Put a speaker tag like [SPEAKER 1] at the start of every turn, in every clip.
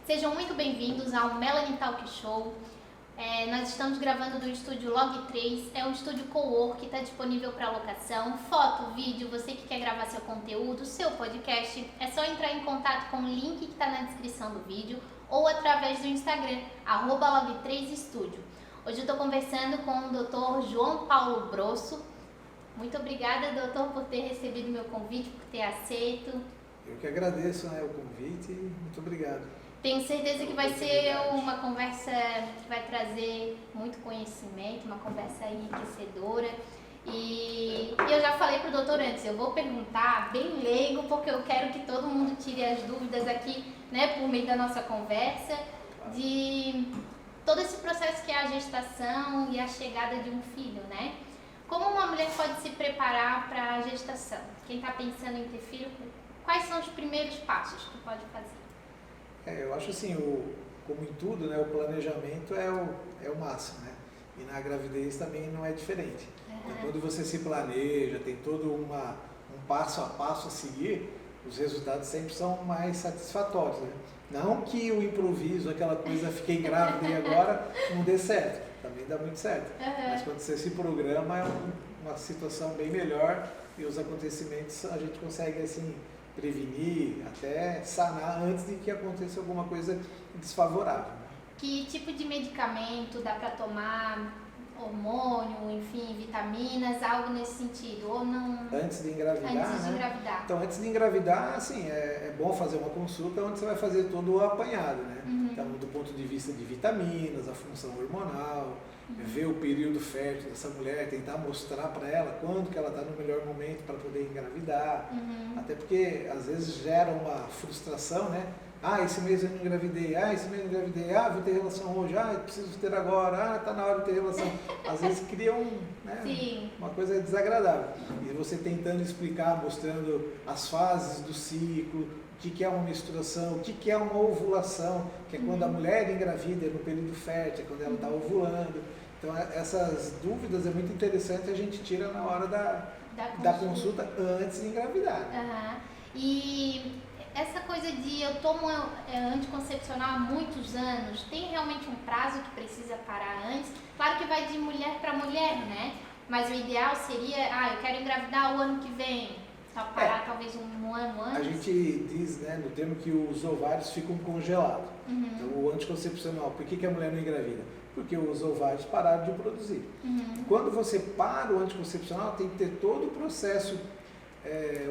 [SPEAKER 1] Sejam muito bem-vindos ao Melanie Talk Show. Nós estamos gravando do estúdio Log 3, é um estúdio co-work que está disponível para locação, foto, vídeo, você que quer gravar seu conteúdo, seu podcast, é só entrar em contato com o link que está na descrição do vídeo ou através do Instagram, @log3studio. Hoje eu estou conversando com o Dr. João Paulo Brosso. Muito obrigada, doutor, por ter recebido meu convite, por ter aceito.
[SPEAKER 2] Eu que agradeço, o convite e muito obrigado.
[SPEAKER 1] Tenho certeza que vai ser uma conversa que vai trazer muito conhecimento, uma conversa enriquecedora. E eu já falei para o doutor antes, eu vou perguntar bem leigo, porque eu quero que todo mundo tire as dúvidas aqui, por meio da nossa conversa, de todo esse processo que é a gestação e a chegada de um filho, Como uma mulher pode se preparar para a gestação? Quem está pensando em ter filho, quais são os primeiros passos que pode fazer?
[SPEAKER 2] Eu acho assim, como em tudo, o planejamento é o máximo, E na gravidez também não é diferente. Então, quando você se planeja, tem todo um passo a passo a seguir, os resultados sempre são mais satisfatórios, Não que o improviso, aquela coisa, fiquei grávida e agora não dê certo, também dá muito certo. Mas quando você se programa, é uma situação bem melhor e os acontecimentos a gente consegue, assim, prevenir, até sanar antes de que aconteça alguma coisa desfavorável.
[SPEAKER 1] Que tipo de medicamento dá para tomar? Hormônio, enfim, vitaminas, algo nesse sentido, ou não?
[SPEAKER 2] Antes de engravidar,
[SPEAKER 1] Antes de engravidar.
[SPEAKER 2] Então, antes de engravidar, assim, é bom fazer uma consulta onde você vai fazer todo o apanhado, Então, do ponto de vista de vitaminas, a função hormonal, ver o período fértil dessa mulher, tentar mostrar para ela quando que ela está no melhor momento para poder engravidar. Até porque, às vezes, gera uma frustração, esse mês eu não engravidei, esse mês eu não engravidei, vou ter relação hoje, preciso ter agora, está na hora de ter relação. Às vezes cria uma coisa desagradável. E você tentando explicar, mostrando as fases do ciclo, o que é uma menstruação, o que é uma ovulação, que é quando a mulher engravida, no período fértil, é quando ela está ovulando. Então essas dúvidas é muito interessante, a gente tira na hora da consulta antes de engravidar.
[SPEAKER 1] E essa coisa de eu tomo anticoncepcional há muitos anos, tem realmente um prazo que precisa parar antes? Claro que vai de mulher para mulher, Mas o ideal seria, eu quero engravidar o ano que vem, só parar talvez um ano antes?
[SPEAKER 2] A gente diz, no termo que os ovários ficam congelados. Então o anticoncepcional, por que a mulher não engravida? Porque os ovários pararam de produzir. Quando você para o anticoncepcional, tem que ter todo o processo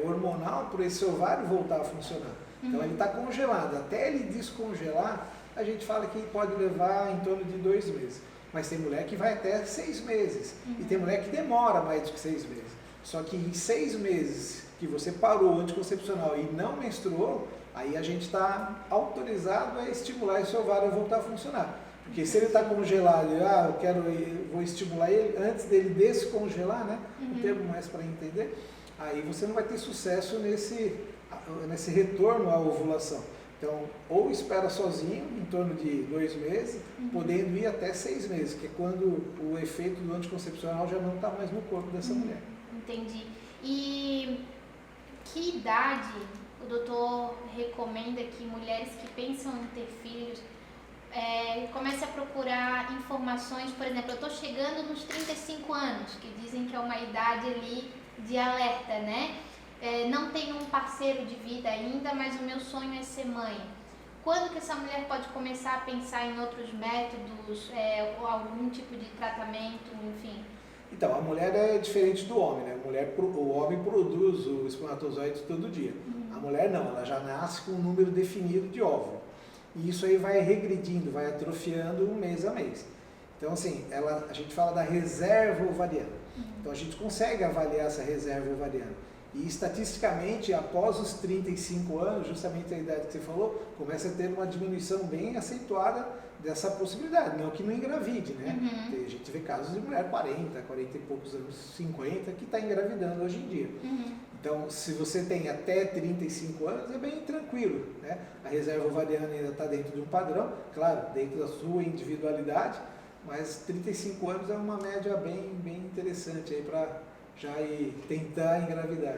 [SPEAKER 2] hormonal para esse ovário voltar a funcionar. Então ele está congelado. Até ele descongelar, a gente fala que pode levar em torno de 2 meses. Mas tem mulher que vai até 6 meses. E tem mulher que demora mais do que 6 meses. Só que em 6 meses que você parou o anticoncepcional e não menstruou, aí a gente está autorizado a estimular esse ovário a voltar a funcionar. Porque se ele está congelado, vou estimular ele antes dele descongelar, o termo mais para entender, aí você não vai ter sucesso nesse retorno à ovulação. Então, ou espera sozinho, em torno de 2 meses, podendo ir até 6 meses, que é quando o efeito do anticoncepcional já não está mais no corpo dessa mulher.
[SPEAKER 1] Entendi. E que idade o doutor recomenda que mulheres que pensam em ter filhos comecem a procurar informações? Por exemplo, eu estou chegando nos 35 anos, que dizem que é uma idade ali de alerta, não tenho um parceiro de vida ainda, mas o meu sonho é ser mãe. Quando que essa mulher pode começar a pensar em outros métodos, ou algum tipo de tratamento, enfim?
[SPEAKER 2] Então, a mulher é diferente do homem, o homem produz o espermatozoide todo dia. A mulher não, ela já nasce com um número definido de óvulo. E isso aí vai regredindo, vai atrofiando mês a mês. Então, assim, a gente fala da reserva ovariana. Então, a gente consegue avaliar essa reserva ovariana. E, estatisticamente, após os 35 anos, justamente a idade que você falou, começa a ter uma diminuição bem acentuada dessa possibilidade. Não que não engravide, A gente vê casos de mulher 40 e poucos anos, 50, que está engravidando hoje em dia. Então, se você tem até 35 anos, é bem tranquilo, A reserva ovariana ainda está dentro de um padrão, claro, dentro da sua individualidade, mas 35 anos é uma média bem interessante aí para já ir tentar engravidar.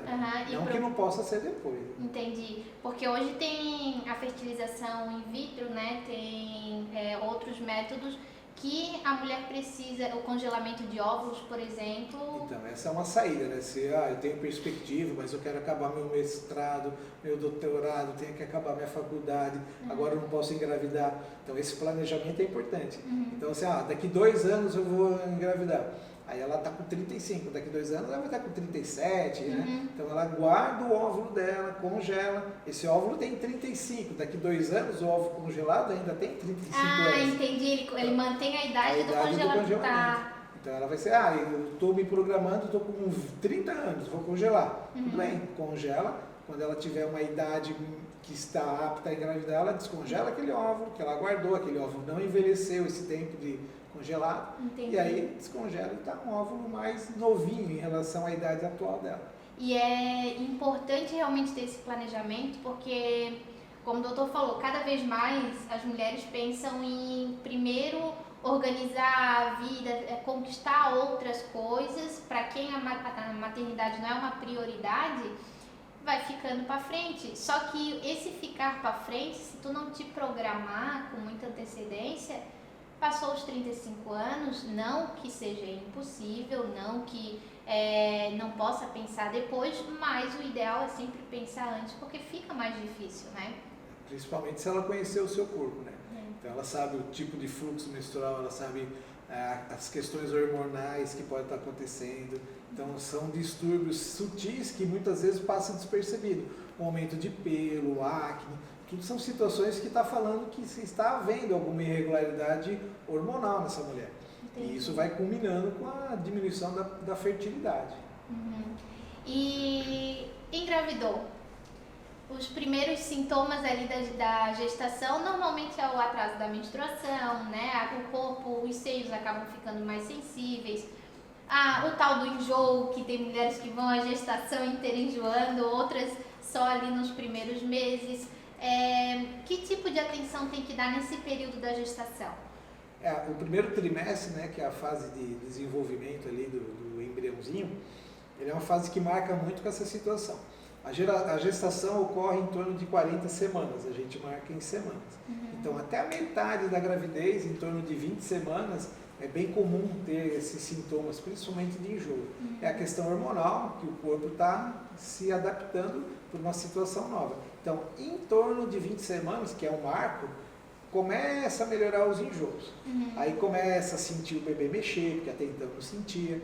[SPEAKER 2] Não que não possa ser depois.
[SPEAKER 1] Entendi. Porque hoje tem a fertilização in vitro, né? Tem outros métodos que a mulher precisa, o congelamento de óvulos, por exemplo.
[SPEAKER 2] Então, essa é uma saída, né? Se eu tenho perspectiva, mas eu quero acabar meu mestrado, meu doutorado, tenho que acabar minha faculdade, agora eu não posso engravidar. Então, esse planejamento é importante. Então, assim, daqui 2 anos eu vou engravidar. Aí ela está com 35, daqui 2 anos ela vai estar com 37, né? Então ela guarda o óvulo dela, congela. Esse óvulo tem 35, daqui 2 anos o óvulo congelado ainda tem 35 anos.
[SPEAKER 1] Entendi. Ele mantém a idade do congelamento. Tá.
[SPEAKER 2] Então ela vai ser, eu estou me programando, estou com 30 anos, vou congelar. Tudo bem, congela. Quando ela tiver uma idade que está apta a engravidar, ela descongela aquele óvulo que ela guardou, aquele óvulo não envelheceu esse tempo de congelado.
[SPEAKER 1] Entendi.
[SPEAKER 2] E aí descongela e está um óvulo mais novinho em relação à idade atual dela.
[SPEAKER 1] E é importante realmente ter esse planejamento, porque, como o doutor falou, cada vez mais as mulheres pensam em primeiro organizar a vida, conquistar outras coisas. Para quem a maternidade não é uma prioridade, vai ficando para frente. Só que esse ficar para frente, se tu não te programar com muita antecedência, passou os 35 anos, não que seja impossível, não que não possa pensar depois, mas o ideal é sempre pensar antes, porque fica mais difícil, né?
[SPEAKER 2] Principalmente se ela conhecer o seu corpo, né? Então ela sabe o tipo de fluxo menstrual, ela sabe as questões hormonais que podem estar acontecendo. Então são distúrbios sutis que muitas vezes passam despercebido. O aumento de pelo, acne, tudo são situações que está falando que se está havendo alguma irregularidade hormonal nessa mulher. Entendi. E isso vai culminando com a diminuição da fertilidade.
[SPEAKER 1] E engravidou? Os primeiros sintomas ali da gestação normalmente é o atraso da menstruação, né? O corpo, os seios acabam ficando mais sensíveis. O tal do enjoo, que tem mulheres que vão a gestação inteira enjoando, outras só ali nos primeiros meses. Que tipo de atenção tem que dar nesse período da gestação?
[SPEAKER 2] O primeiro trimestre, né, que é a fase de desenvolvimento ali do embriãozinho, ele é uma fase que marca muito com essa situação. A gestação ocorre em torno de 40 semanas, a gente marca em semanas. Então, até a metade da gravidez, em torno de 20 semanas, é bem comum ter esses sintomas, principalmente de enjoo. É a questão hormonal, que o corpo está se adaptando para uma situação nova. Então, em torno de 20 semanas, que é um marco, começa a melhorar os enjoos. Aí começa a sentir o bebê mexer, porque até então não sentia.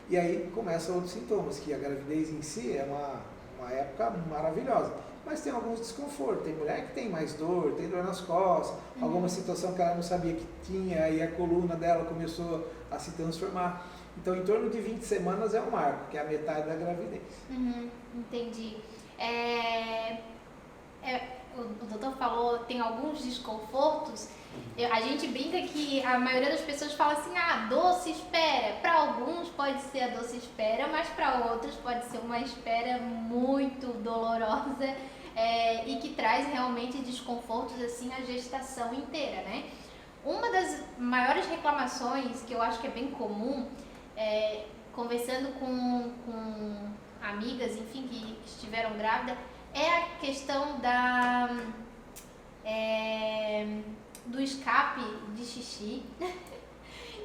[SPEAKER 2] E aí começam outros sintomas, que a gravidez em si é uma época maravilhosa. Mas tem alguns desconfortos. Tem mulher que tem mais dor, tem dor nas costas, alguma situação que ela não sabia que tinha, aí a coluna dela começou a se transformar. Então, em torno de 20 semanas é um marco, que é a metade da gravidez.
[SPEAKER 1] Entendi. O doutor falou, tem alguns desconfortos. A gente brinca que a maioria das pessoas fala assim, doce espera. Para alguns pode ser a doce espera, mas para outros pode ser uma espera muito dolorosa e que traz realmente desconfortos assim a gestação inteira, né? Uma das maiores reclamações que eu acho que é bem comum, conversando com amigas, enfim, que estiveram grávidas, é a questão do escape de xixi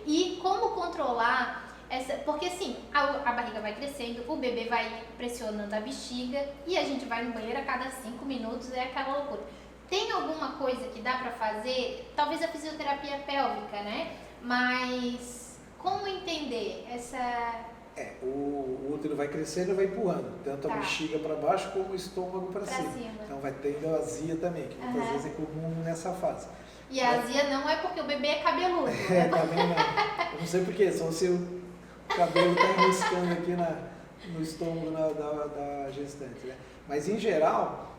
[SPEAKER 1] e como controlar essa, porque assim, a barriga vai crescendo, o bebê vai pressionando a bexiga e a gente vai no banheiro a cada 5 minutos, é aquela loucura. Tem alguma coisa que dá pra fazer? Talvez a fisioterapia pélvica, né? Mas como entender essa...
[SPEAKER 2] O útero vai crescendo e vai empurrando, tanto a bexiga para baixo como o estômago para cima. Então vai tendo azia também, que muitas vezes é comum nessa fase.
[SPEAKER 1] E a azia não é porque o bebê é cabeludo.
[SPEAKER 2] Também não. Eu não sei porquê, só se o cabelo está enroscando aqui no estômago da gestante, né? Mas em geral,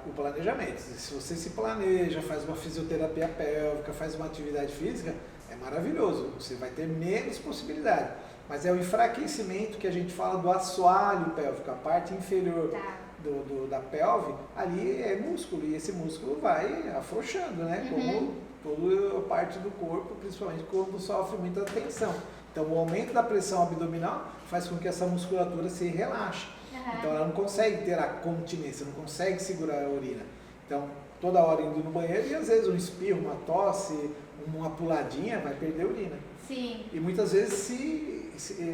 [SPEAKER 2] o planejamento. Se você se planeja, faz uma fisioterapia pélvica, faz uma atividade física, é maravilhoso. Você vai ter menos possibilidade. Mas é o enfraquecimento que a gente fala do assoalho pélvico, a parte inferior da pelve, ali é músculo, e esse músculo vai afrouxando, né? Como toda a parte do corpo, principalmente quando sofre muita tensão. Então, o aumento da pressão abdominal faz com que essa musculatura se relaxe. Então, ela não consegue ter a continência, não consegue segurar a urina. Então, toda hora indo no banheiro e às vezes um espirro, uma tosse, uma puladinha, vai perder a urina.
[SPEAKER 1] Sim.
[SPEAKER 2] E muitas vezes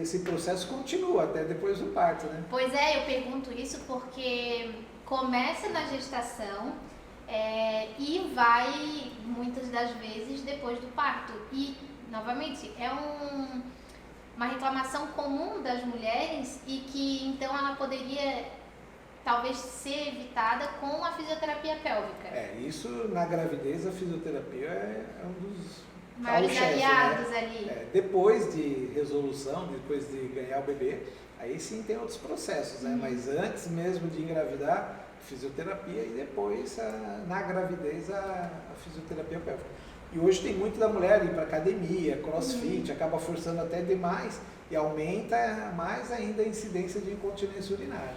[SPEAKER 2] esse processo continua até depois do parto, né?
[SPEAKER 1] Pois é, eu pergunto isso porque começa na gestação e vai muitas das vezes depois do parto. E, novamente, é uma reclamação comum das mulheres e que então ela poderia talvez ser evitada com a fisioterapia pélvica.
[SPEAKER 2] Isso na gravidez a fisioterapia é um dos
[SPEAKER 1] maiores aliados, né? Ali.
[SPEAKER 2] Depois de resolução, depois de ganhar o bebê, aí sim tem outros processos, né? Mas antes mesmo de engravidar, fisioterapia e depois na gravidez a fisioterapia pélvica. E hoje tem muito da mulher ir para academia, crossfit, acaba forçando até demais e aumenta mais ainda a incidência de incontinência urinária.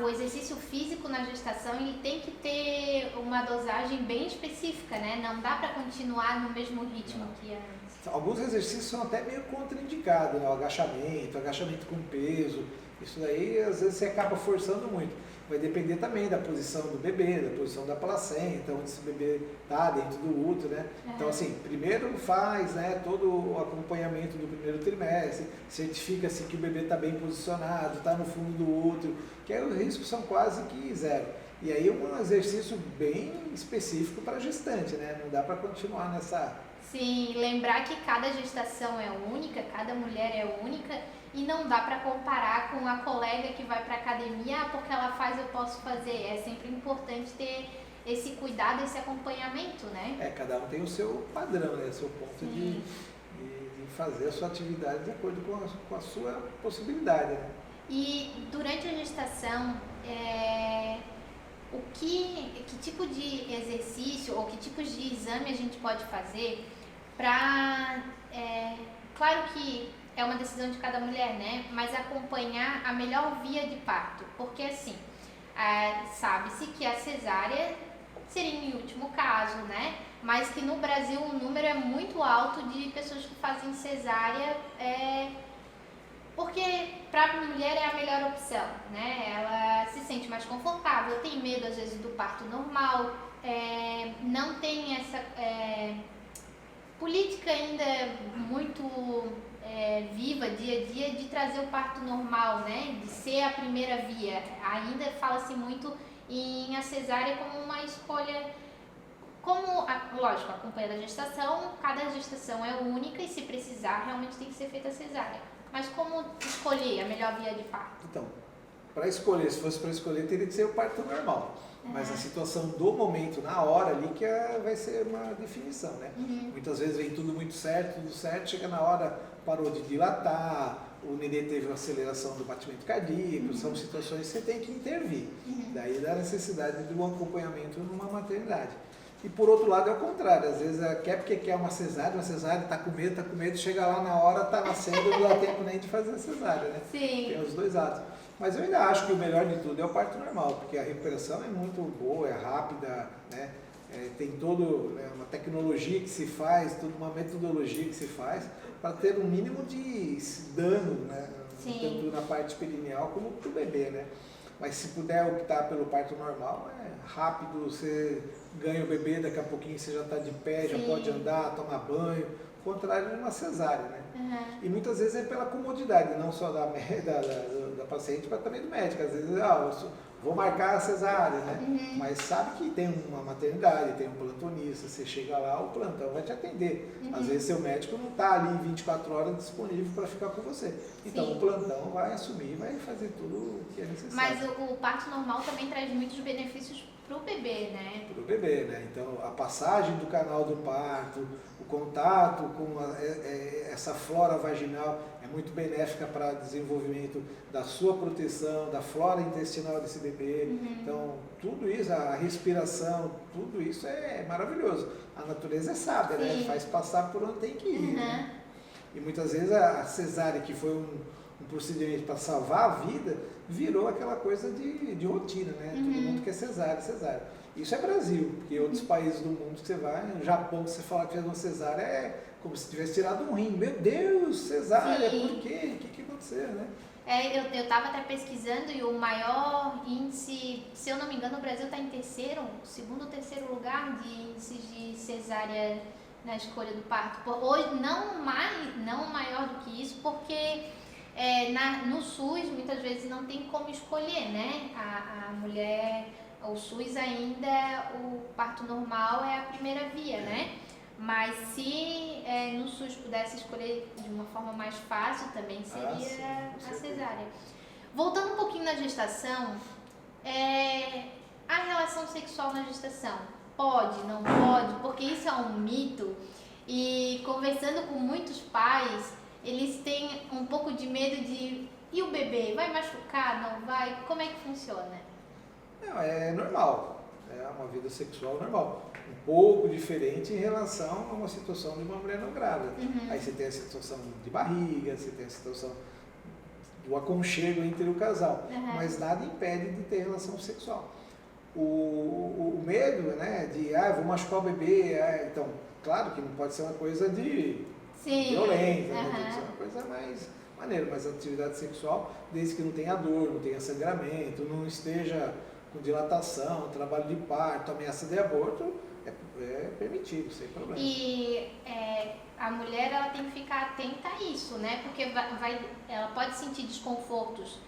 [SPEAKER 1] O exercício físico na gestação ele tem que ter uma dosagem bem específica, né? Não dá para continuar no mesmo ritmo que antes.
[SPEAKER 2] Alguns exercícios são até meio contraindicados, né? O agachamento com peso, isso daí às vezes você acaba forçando muito. Vai depender também da posição do bebê, da posição da placenta, onde esse bebê está dentro do útero, né? Então, assim, primeiro faz, né, todo o acompanhamento do primeiro trimestre, certifica-se que o bebê está bem posicionado, está no fundo do útero, que aí os riscos são quase que zero. E aí um exercício bem específico para a gestante, né? Não dá para continuar nessa...
[SPEAKER 1] Sim, lembrar que cada gestação é única, cada mulher é única e não dá para comparar com a colega que vai para academia, porque ela faz, eu posso fazer. É sempre importante ter esse cuidado, esse acompanhamento, né?
[SPEAKER 2] Cada um tem o seu padrão, né? O seu ponto de fazer a sua atividade de acordo com a sua possibilidade, né?
[SPEAKER 1] E durante a gestação, que tipo de exercício ou que tipos de exame a gente pode fazer para, claro que é uma decisão de cada mulher, né? Mas acompanhar a melhor via de parto, porque assim, sabe-se que a cesárea seria em último caso, né? Mas que no Brasil o número é muito alto de pessoas que fazem cesárea, porque para a mulher é a melhor opção, né? Ela se sente mais confortável, tem medo às vezes do parto normal, não tem essa política ainda muito viva dia a dia de trazer o parto normal, né? De ser a primeira via. Ainda fala-se muito em a cesárea como uma escolha, lógico, acompanhando a gestação, cada gestação é única e se precisar realmente tem que ser feita a cesárea. Mas como escolher a melhor via de parto?
[SPEAKER 2] Então, para escolher, se fosse para escolher, teria que ser o parto normal. Mas a situação do momento, na hora ali, que vai ser uma definição, né? Muitas vezes vem tudo certo, chega na hora, parou de dilatar, o nenê teve uma aceleração do batimento cardíaco, são situações que você tem que intervir. Daí dá a necessidade de um acompanhamento numa maternidade. E por outro lado é o contrário, às vezes quer porque quer uma cesárea, está com medo, chega lá na hora, está nascendo, não dá tempo nem de fazer a cesárea, né?
[SPEAKER 1] Sim.
[SPEAKER 2] Tem os dois lados. Mas eu ainda acho que o melhor de tudo é o parto normal, porque a recuperação é muito boa, é rápida, né? Tem toda uma tecnologia que se faz, toda uma metodologia que se faz para ter um mínimo de dano, né? Tanto na parte perineal como para o bebê, né? Mas se puder optar pelo parto normal, é rápido, você ganha o bebê, daqui a pouquinho você já está de pé, já pode andar, tomar banho, ao contrário de uma cesárea, né? E muitas vezes é pela comodidade, não só da paciente, mas também do médico. Às vezes, vou marcar a cesárea, né? Mas sabe que tem uma maternidade, tem um plantonista, você chega lá, o plantão vai te atender. Às vezes seu médico não está ali 24 horas disponível para ficar com você. Então o plantão vai assumir, vai fazer tudo o que é necessário.
[SPEAKER 1] Mas o parto normal também traz muitos benefícios para o bebê, né?
[SPEAKER 2] Para o bebê, né? Então a passagem do canal do parto, o contato com essa flora vaginal é muito benéfica para o desenvolvimento da sua proteção, da flora intestinal desse bebê. Então, tudo isso, a respiração, tudo isso é maravilhoso. A natureza é sábia, né? Faz passar por onde tem que ir. Né? E muitas vezes a cesárea, que foi um procedimento para salvar a vida, virou aquela coisa de rotina, né? Todo mundo quer cesárea. Isso é Brasil, porque outros países do mundo que você vai, no Japão, que você fala que fez uma cesárea, é como se tivesse tirado um rim. Meu Deus, cesárea, por quê? O que aconteceu, né?
[SPEAKER 1] Eu estava até pesquisando e o maior índice, se eu não me engano, o Brasil está em segundo ou terceiro lugar de índice de cesárea na escolha do parto. Hoje, não maior do que isso, porque no SUS muitas vezes não tem como escolher, né? A mulher, o SUS ainda, o parto normal é a primeira via, né? Mas se no SUS pudesse escolher de uma forma mais fácil, também seria a cesárea. Voltando um pouquinho na gestação, a relação sexual na gestação, pode, não pode? Porque isso é um mito e conversando com muitos pais, eles têm um pouco de medo de, e o bebê, vai machucar, não vai? Como é que funciona?
[SPEAKER 2] Não, é normal, é uma vida sexual normal. Um pouco diferente em relação a uma situação de uma mulher não grávida. Aí você tem a situação de barriga, você tem a situação do aconchego entre o casal, mas nada impede de ter relação sexual. O medo, né, de vou machucar o bebê, então, claro que não pode ser uma coisa de violenta, né, tem que ser uma coisa mais maneira, mas a atividade sexual, desde que não tenha dor, não tenha sangramento, não esteja com dilatação, trabalho de parto, ameaça de aborto, é permitido, sem problema.
[SPEAKER 1] E a mulher ela tem que ficar atenta a isso, né? Porque ela pode sentir desconfortos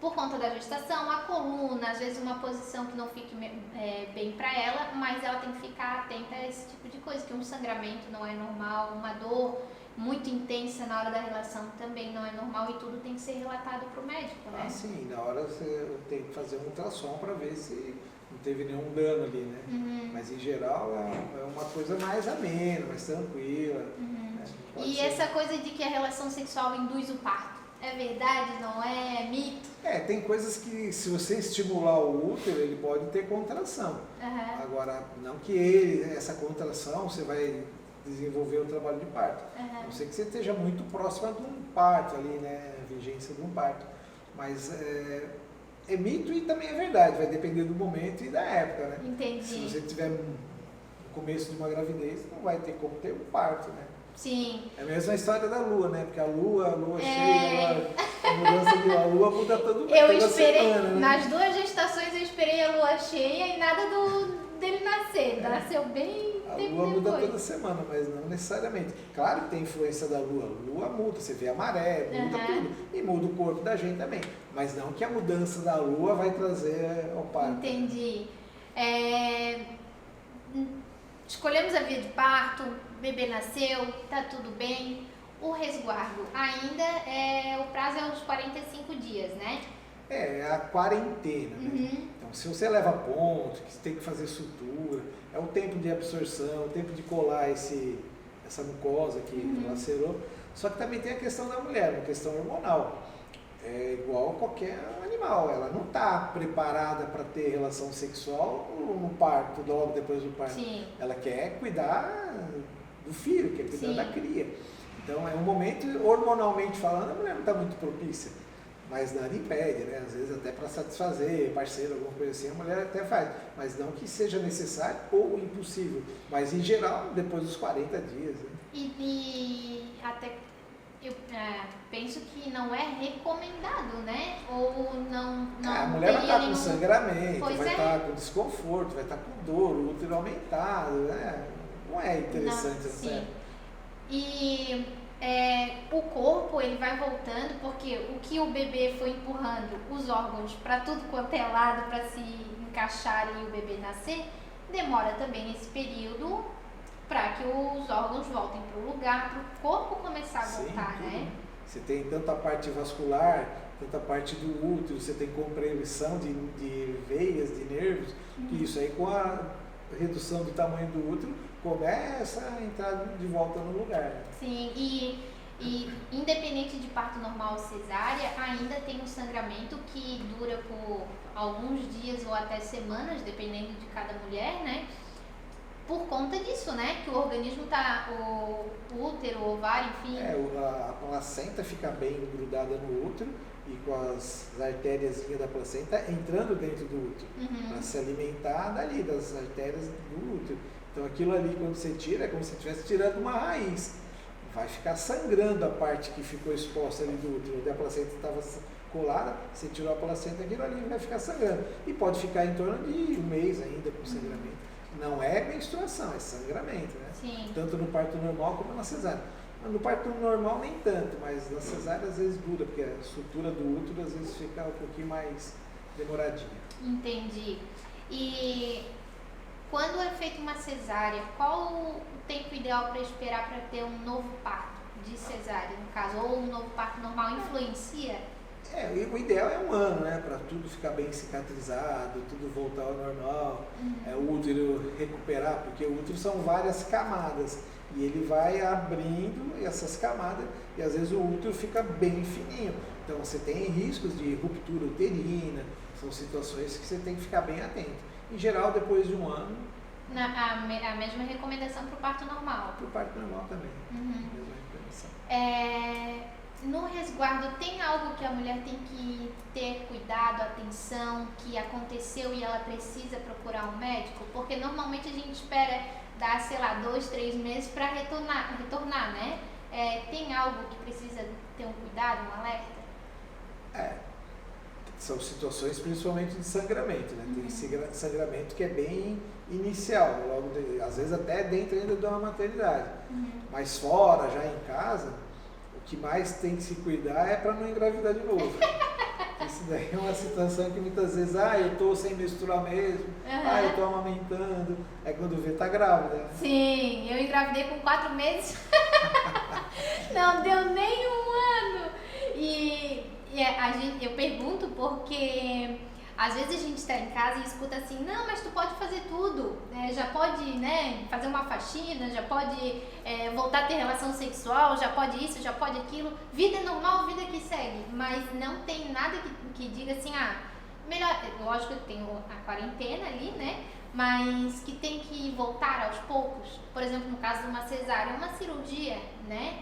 [SPEAKER 1] por conta da gestação, a coluna, às vezes uma posição que não fique bem para ela, mas ela tem que ficar atenta a esse tipo de coisa, que um sangramento não é normal, uma dor muito intensa na hora da relação também não é normal e tudo tem que ser relatado para o médico, né?
[SPEAKER 2] Sim, na hora você tem que fazer um ultrassom para ver se não teve nenhum dano ali, né? Mas em geral é uma coisa mais amena, mais tranquila. Né?
[SPEAKER 1] E essa coisa de que a relação sexual induz o parto, é verdade, não é? É mito?
[SPEAKER 2] Tem coisas que se você estimular o útero, ele pode ter contração. Agora, não que essa contração você vai desenvolver o trabalho de parto. A não ser que você esteja muito próxima de um parto ali, né? A vigência de um parto. Mas é mito e também é verdade, vai depender do momento e da época, né?
[SPEAKER 1] Entendi.
[SPEAKER 2] Se você tiver no começo de uma gravidez, não vai ter como ter um parto, né?
[SPEAKER 1] Sim.
[SPEAKER 2] É a mesma história da lua, né? Porque a lua cheia, a mudança de lua muda toda semana, né?
[SPEAKER 1] Nas 2 gestações eu esperei a lua cheia e nada dele nascer. Nasceu bem
[SPEAKER 2] a lua muda toda semana, mas não necessariamente. Claro que tem influência da lua. A lua muda, você vê a maré, muda tudo. E muda o corpo da gente também. Mas não que a mudança da lua vai trazer ao parto.
[SPEAKER 1] Entendi. Escolhemos a via de parto, o bebê nasceu, tá tudo bem. O resguardo ainda o prazo é os 45 dias, né?
[SPEAKER 2] É a quarentena, né? Então, se você leva ponto, que você tem que fazer sutura, é o tempo de absorção, o tempo de colar essa mucosa que lacerou. Só que também tem a questão da mulher, uma questão hormonal. É igual a qualquer animal, ela não está preparada para ter relação sexual no parto, logo depois do parto. Ela quer cuidar do filho, quer cuidar da cria. Então é um momento, hormonalmente falando, a mulher não está muito propícia. Mas nada impede, né? Às vezes até para satisfazer parceiro, alguma coisa assim, a mulher até faz. Mas não que seja necessário ou impossível. Mas em geral, depois dos 40 dias. Né?
[SPEAKER 1] E até eu penso que não é recomendado, né? Ou não
[SPEAKER 2] a mulher vai estar com sangramento,
[SPEAKER 1] vai
[SPEAKER 2] estar com desconforto, vai estar com dor, o útero aumentado, né? Não é interessante essa época.
[SPEAKER 1] E o corpo ele vai voltando porque o que o bebê foi empurrando os órgãos para tudo quanto é lado para se encaixarem e o bebê nascer, demora também nesse período para que os órgãos voltem para o lugar, para o corpo começar a voltar, né?
[SPEAKER 2] Você tem tanto a parte vascular, tanto a parte do útero, você tem compressão de veias, de nervos, que isso aí com a redução do tamanho do útero começa a entrar de volta no lugar.
[SPEAKER 1] Sim, e independente de parto normal ou cesárea, ainda tem um sangramento que dura por alguns dias ou até semanas, dependendo de cada mulher, né? Por conta disso, né? Que o organismo o útero, o ovário, enfim.
[SPEAKER 2] A placenta fica bem grudada no útero e com as artérias da placenta entrando dentro do útero, para se alimentar dali, das artérias do útero. Então aquilo ali, quando você tira, é como se estivesse tirando uma raiz. Vai ficar sangrando a parte que ficou exposta ali do útero, onde a placenta estava colada, você tirou a placenta, aquilo ali vai ficar sangrando. E pode ficar em torno de 1 mês ainda com sangramento. Não é menstruação, é sangramento, né?
[SPEAKER 1] Sim.
[SPEAKER 2] Tanto no parto normal como na cesárea. No parto normal nem tanto, mas na cesárea às vezes dura, porque a estrutura do útero às vezes fica um pouquinho mais demoradinha.
[SPEAKER 1] Entendi. E quando é feita uma cesárea, qual o tempo ideal para esperar para ter um novo parto de cesárea, no caso, ou um novo parto normal influencia?
[SPEAKER 2] O ideal é 1 ano, né? Para tudo ficar bem cicatrizado, tudo voltar ao normal, o útero recuperar, porque o útero são várias camadas e ele vai abrindo essas camadas e às vezes o útero fica bem fininho. Então você tem riscos de ruptura uterina, são situações que você tem que ficar bem atento. Em geral, depois de 1 ano.
[SPEAKER 1] A mesma recomendação para o parto normal?
[SPEAKER 2] Para o parto normal também. Mesma recomendação.
[SPEAKER 1] No resguardo, tem algo que a mulher tem que ter cuidado, atenção, que aconteceu e ela precisa procurar um médico? Porque normalmente a gente espera dar, sei lá, 2, 3 meses para retornar, né? Tem algo que precisa ter um cuidado, um alerta?
[SPEAKER 2] São situações principalmente de sangramento, né? Tem sangramento que é bem inicial, às vezes até dentro ainda de uma maternidade. Mas fora, já em casa, o que mais tem que se cuidar é para não engravidar de novo. Isso daí é uma situação que muitas vezes, eu estou sem menstruar mesmo, eu estou amamentando, quando vê, tá grávida.
[SPEAKER 1] Sim, eu engravidei com 4 meses, não deu nem 1 ano. Eu pergunto porque às vezes a gente está em casa e escuta assim, não, mas tu pode fazer tudo, já pode, né, fazer uma faxina, já pode voltar a ter relação sexual, já pode isso, já pode aquilo, vida é normal, vida que segue, mas não tem nada que diga assim, melhor, lógico que tem a quarentena ali, né, mas que tem que voltar aos poucos, por exemplo, no caso de uma cesárea, uma cirurgia, né?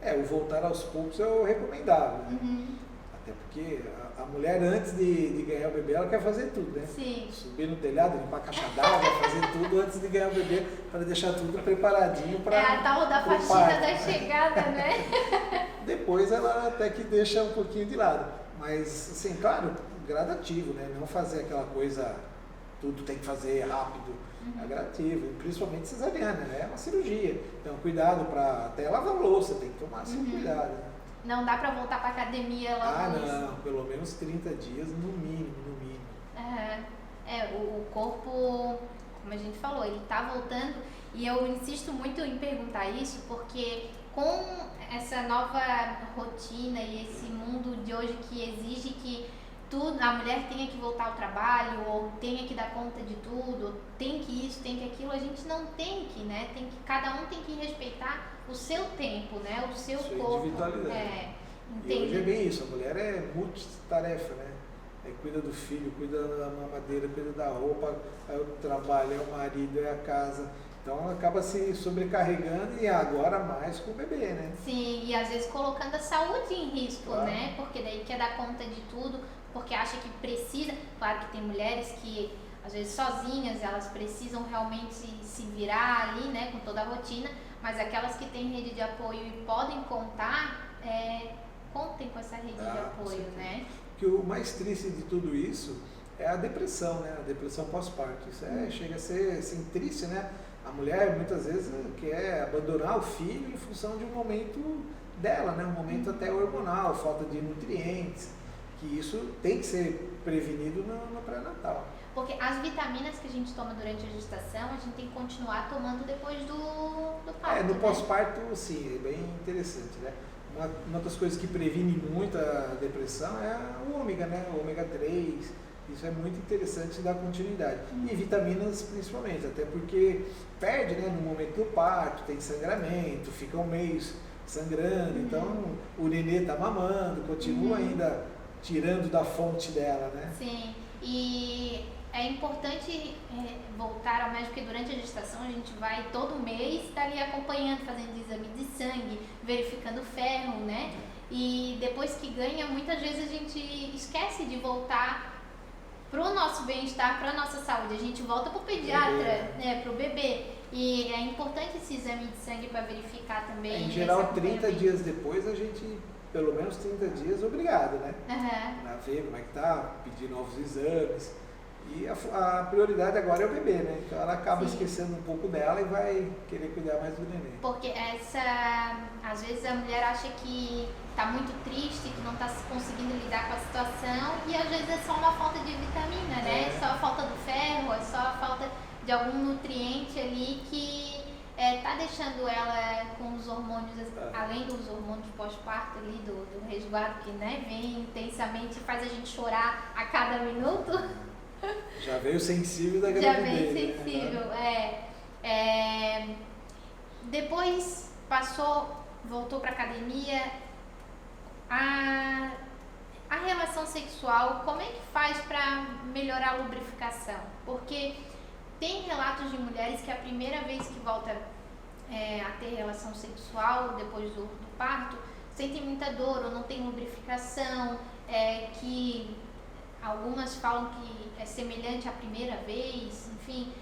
[SPEAKER 2] O voltar aos poucos é o recomendável, né? Até porque a mulher, antes de ganhar o bebê, ela quer fazer tudo, né?
[SPEAKER 1] Sim.
[SPEAKER 2] Subir no telhado, limpar a caixa d'água, fazer tudo antes de ganhar o bebê, para deixar tudo preparadinho para
[SPEAKER 1] a tal da faxina da chegada, né?
[SPEAKER 2] Depois ela até que deixa um pouquinho de lado. Mas, assim, claro, gradativo, né? Não fazer aquela coisa, tudo tem que fazer rápido. É gradativo, principalmente cesariana, né? É uma cirurgia. Então, cuidado para até lavar louça, tem que tomar assim cuidado. Né?
[SPEAKER 1] Não dá para voltar para academia logo
[SPEAKER 2] não, pelo menos 30 dias no mínimo.
[SPEAKER 1] O corpo, como a gente falou, ele tá voltando e eu insisto muito em perguntar isso porque com essa nova rotina e esse mundo de hoje que exige que a mulher tenha que voltar ao trabalho, ou tenha que dar conta de tudo, ou tem que isso, tem que aquilo, a gente não tem que, né? Cada um tem que respeitar o seu tempo, né? O seu corpo.
[SPEAKER 2] Individualidade. E hoje é bem isso, a mulher é multitarefa, né? Cuida do filho, cuida da mamadeira, cuida da roupa, é o trabalho, é o marido, é a casa. Então acaba se sobrecarregando e agora mais com o bebê, né?
[SPEAKER 1] Sim, e às vezes colocando a saúde em risco, né? Porque daí quer dar conta de tudo, porque acha que precisa. Claro que tem mulheres que, às vezes sozinhas, elas precisam realmente se virar ali, né? Com toda a rotina, mas aquelas que têm rede de apoio e podem contar, contem com essa rede de apoio, né?
[SPEAKER 2] Porque o mais triste de tudo isso é a depressão, né? A depressão pós-parto. Isso chega a ser assim, triste, né? A mulher muitas vezes quer abandonar o filho em função de um momento dela, né? Um momento até hormonal, falta de nutrientes, que isso tem que ser prevenido no pré-natal.
[SPEAKER 1] Porque as vitaminas que a gente toma durante a gestação, a gente tem que continuar tomando depois do parto.
[SPEAKER 2] No pós-parto, sim, é bem interessante, né? Uma das coisas que previne muito a depressão é o ômega, né? O ômega 3. Isso é muito interessante dar continuidade. E vitaminas principalmente, até porque perde, né? No momento do parto, tem sangramento, fica 1 mês sangrando, então o nenê está mamando, continua ainda tirando da fonte dela, né?
[SPEAKER 1] Sim, e é importante voltar ao médico, porque durante a gestação a gente vai todo mês estar ali acompanhando, fazendo exame de sangue, verificando ferro, né? e depois que ganha, muitas vezes a gente esquece de voltar pro nosso bem-estar, pra nossa saúde. A gente volta pro pediatra, né, pro bebê. E é importante esse exame de sangue para verificar também.
[SPEAKER 2] Em geral, 30 dias depois, a gente, pelo menos 30 dias, obrigado, né? Pra ver como é que tá, pedir novos exames. E a prioridade agora é o bebê, né? Então ela acaba esquecendo um pouco dela e vai querer cuidar mais do neném.
[SPEAKER 1] Porque às vezes a mulher acha que tá muito triste, que não tá conseguindo lidar com a situação, e às vezes é só uma falta de vitamina, né? Só a falta do ferro, é só a falta de algum nutriente ali que tá deixando ela com os hormônios, além dos hormônios pós-parto ali, do resguardo que, né, vem intensamente e faz a gente chorar a cada minuto.
[SPEAKER 2] Já veio sensível da gravidez.
[SPEAKER 1] Já veio sensível, Depois voltou pra academia. A relação sexual, como é que faz para melhorar a lubrificação? Porque tem relatos de mulheres que a primeira vez que volta a ter relação sexual depois do parto, sentem muita dor ou não tem lubrificação, que algumas falam que é semelhante à primeira vez, enfim.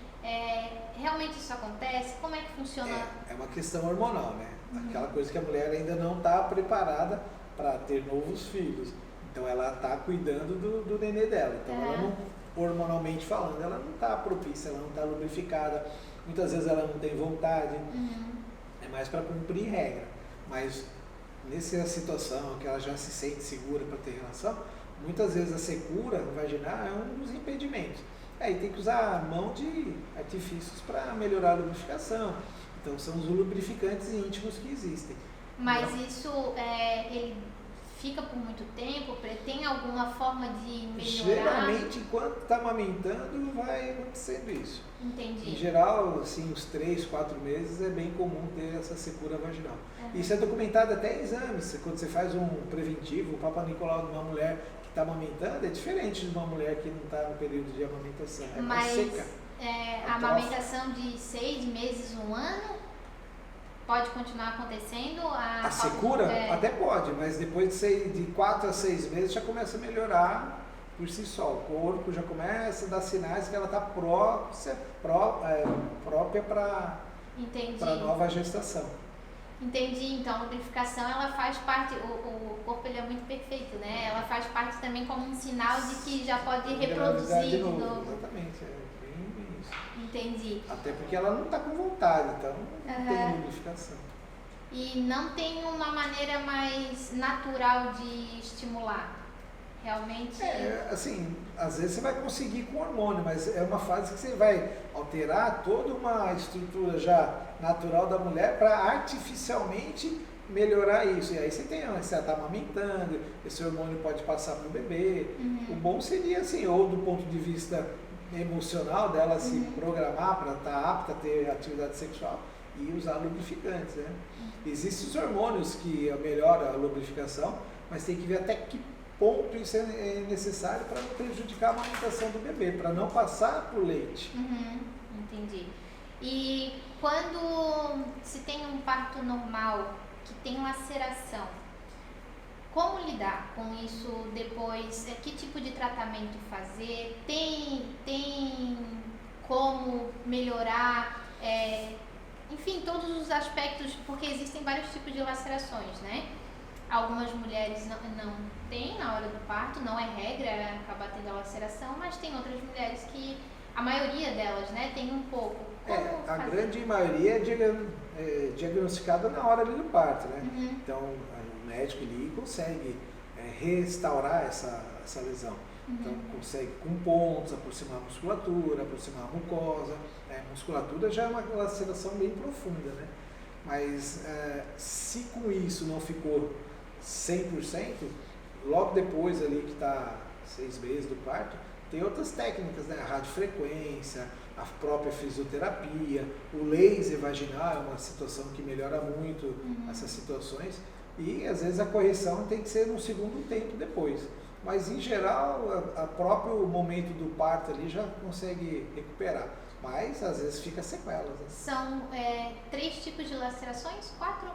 [SPEAKER 1] Realmente isso acontece? Como é que funciona?
[SPEAKER 2] É uma questão hormonal, né? Aquela coisa que a mulher ainda não está preparada para ter novos filhos. Então ela está cuidando do nenê dela. Então ela não, hormonalmente falando, ela não está propícia, ela não está lubrificada. Muitas vezes ela não tem vontade. É mais para cumprir regra. Mas nessa situação que ela já se sente segura para ter relação, muitas vezes a secura vaginal é um dos impedimentos. Aí tem que usar a mão de artifícios para melhorar a lubrificação. Então são os lubrificantes íntimos que existem.
[SPEAKER 1] Mas isso, ele fica por muito tempo? Tem alguma forma de melhorar?
[SPEAKER 2] Geralmente, enquanto está amamentando, vai acontecendo isso.
[SPEAKER 1] Entendi.
[SPEAKER 2] Em geral, assim, uns 3, 4 meses é bem comum ter essa secura vaginal. Isso é documentado até em exames. Quando você faz um preventivo, o Papa Nicolau de uma mulher que está amamentando é diferente de uma mulher que não está no período de amamentação. É mais seca.
[SPEAKER 1] A amamentação de 6 meses, 1 ano, pode continuar acontecendo? A
[SPEAKER 2] secura? Até pode, mas depois de 4 a 6 meses já começa a melhorar por si só. O corpo já começa a dar sinais que ela está própria para a nova gestação.
[SPEAKER 1] Entendi. Então, a lubrificação, ela faz parte, o corpo ele é muito perfeito, né? Ela faz parte também como um sinal de que já pode reproduzir de novo.
[SPEAKER 2] Exatamente, bem isso.
[SPEAKER 1] Entendi.
[SPEAKER 2] Até porque ela não está com vontade, então não tem lubrificação.
[SPEAKER 1] E não tem uma maneira mais natural de estimular? Realmente?
[SPEAKER 2] Assim, às vezes você vai conseguir com hormônio, mas é uma fase que você vai alterar toda uma estrutura já natural da mulher para artificialmente melhorar isso. E aí você está amamentando, esse hormônio pode passar para o bebê. O bom seria assim, ou do ponto de vista emocional dela se programar para estar apta a ter atividade sexual e usar lubrificantes, né? Existem os hormônios que melhoram a lubrificação, mas tem que ver até que ponto isso é necessário para não prejudicar a amamentação do bebê, para não passar para o leite.
[SPEAKER 1] Entendi. E quando se tem um parto normal que tem laceração, como lidar com isso depois? Que tipo de tratamento fazer? Tem como melhorar? Enfim, todos os aspectos, porque existem vários tipos de lacerações, né? Algumas mulheres não têm na hora do parto, não é regra acabar tendo a laceração, mas tem outras mulheres que, a maioria delas, né, tem um pouco.
[SPEAKER 2] A grande maioria é diagnosticada na hora ali do parto, né? Então, o médico ali consegue restaurar essa lesão. Então, consegue com pontos, aproximar a musculatura, aproximar a mucosa. A musculatura já é uma laceração bem profunda, né? Mas se com isso não ficou 100%, logo depois ali que está 6 meses do parto, tem outras técnicas, né? A radiofrequência, a própria fisioterapia, o laser vaginal é uma situação que melhora muito essas situações e às vezes a correção tem que ser num segundo tempo depois. Mas em geral, o próprio momento do parto ali já consegue recuperar. Mas às vezes fica sequelas. Né?
[SPEAKER 1] São 3 tipos de lacerações? 4?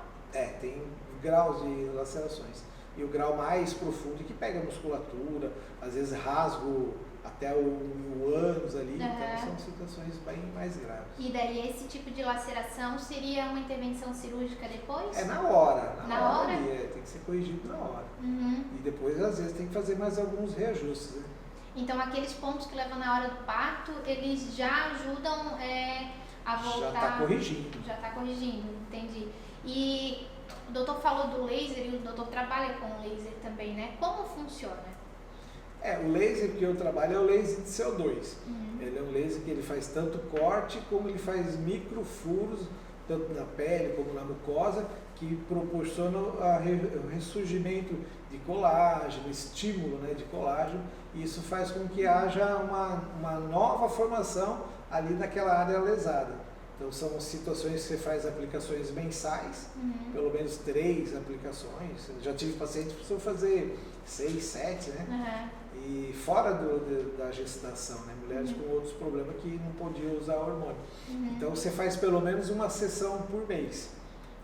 [SPEAKER 2] Tem graus de lacerações. e o grau mais profundo que pega a musculatura, às vezes rasgo até o ânus ali, então são situações bem mais graves.
[SPEAKER 1] E daí esse tipo de laceração seria uma intervenção cirúrgica depois?
[SPEAKER 2] É na hora.
[SPEAKER 1] Na hora?
[SPEAKER 2] Tem que ser corrigido na hora. E depois, às vezes, tem que fazer mais alguns reajustes, né?
[SPEAKER 1] Então, aqueles pontos que levam na hora do parto, eles já ajudam a voltar...
[SPEAKER 2] Já está corrigindo.
[SPEAKER 1] Já está corrigindo, entendi. E o doutor falou do laser e o doutor trabalha com laser também, né? Como funciona?
[SPEAKER 2] O laser que eu trabalho é o laser de CO2. Ele é um laser que ele faz tanto corte como ele faz microfuros, tanto na pele como na mucosa, que proporcionam o ressurgimento de colágeno, estímulo, né, de colágeno, e isso faz com que haja uma nova formação ali naquela área lesada. Então são situações que você faz aplicações mensais, pelo menos 3 aplicações. Eu já tive pacientes que precisam fazer 6, 7, né? E fora da gestação, né? Mulheres com outros problemas que não podiam usar hormônio. Então você faz pelo menos uma sessão por mês,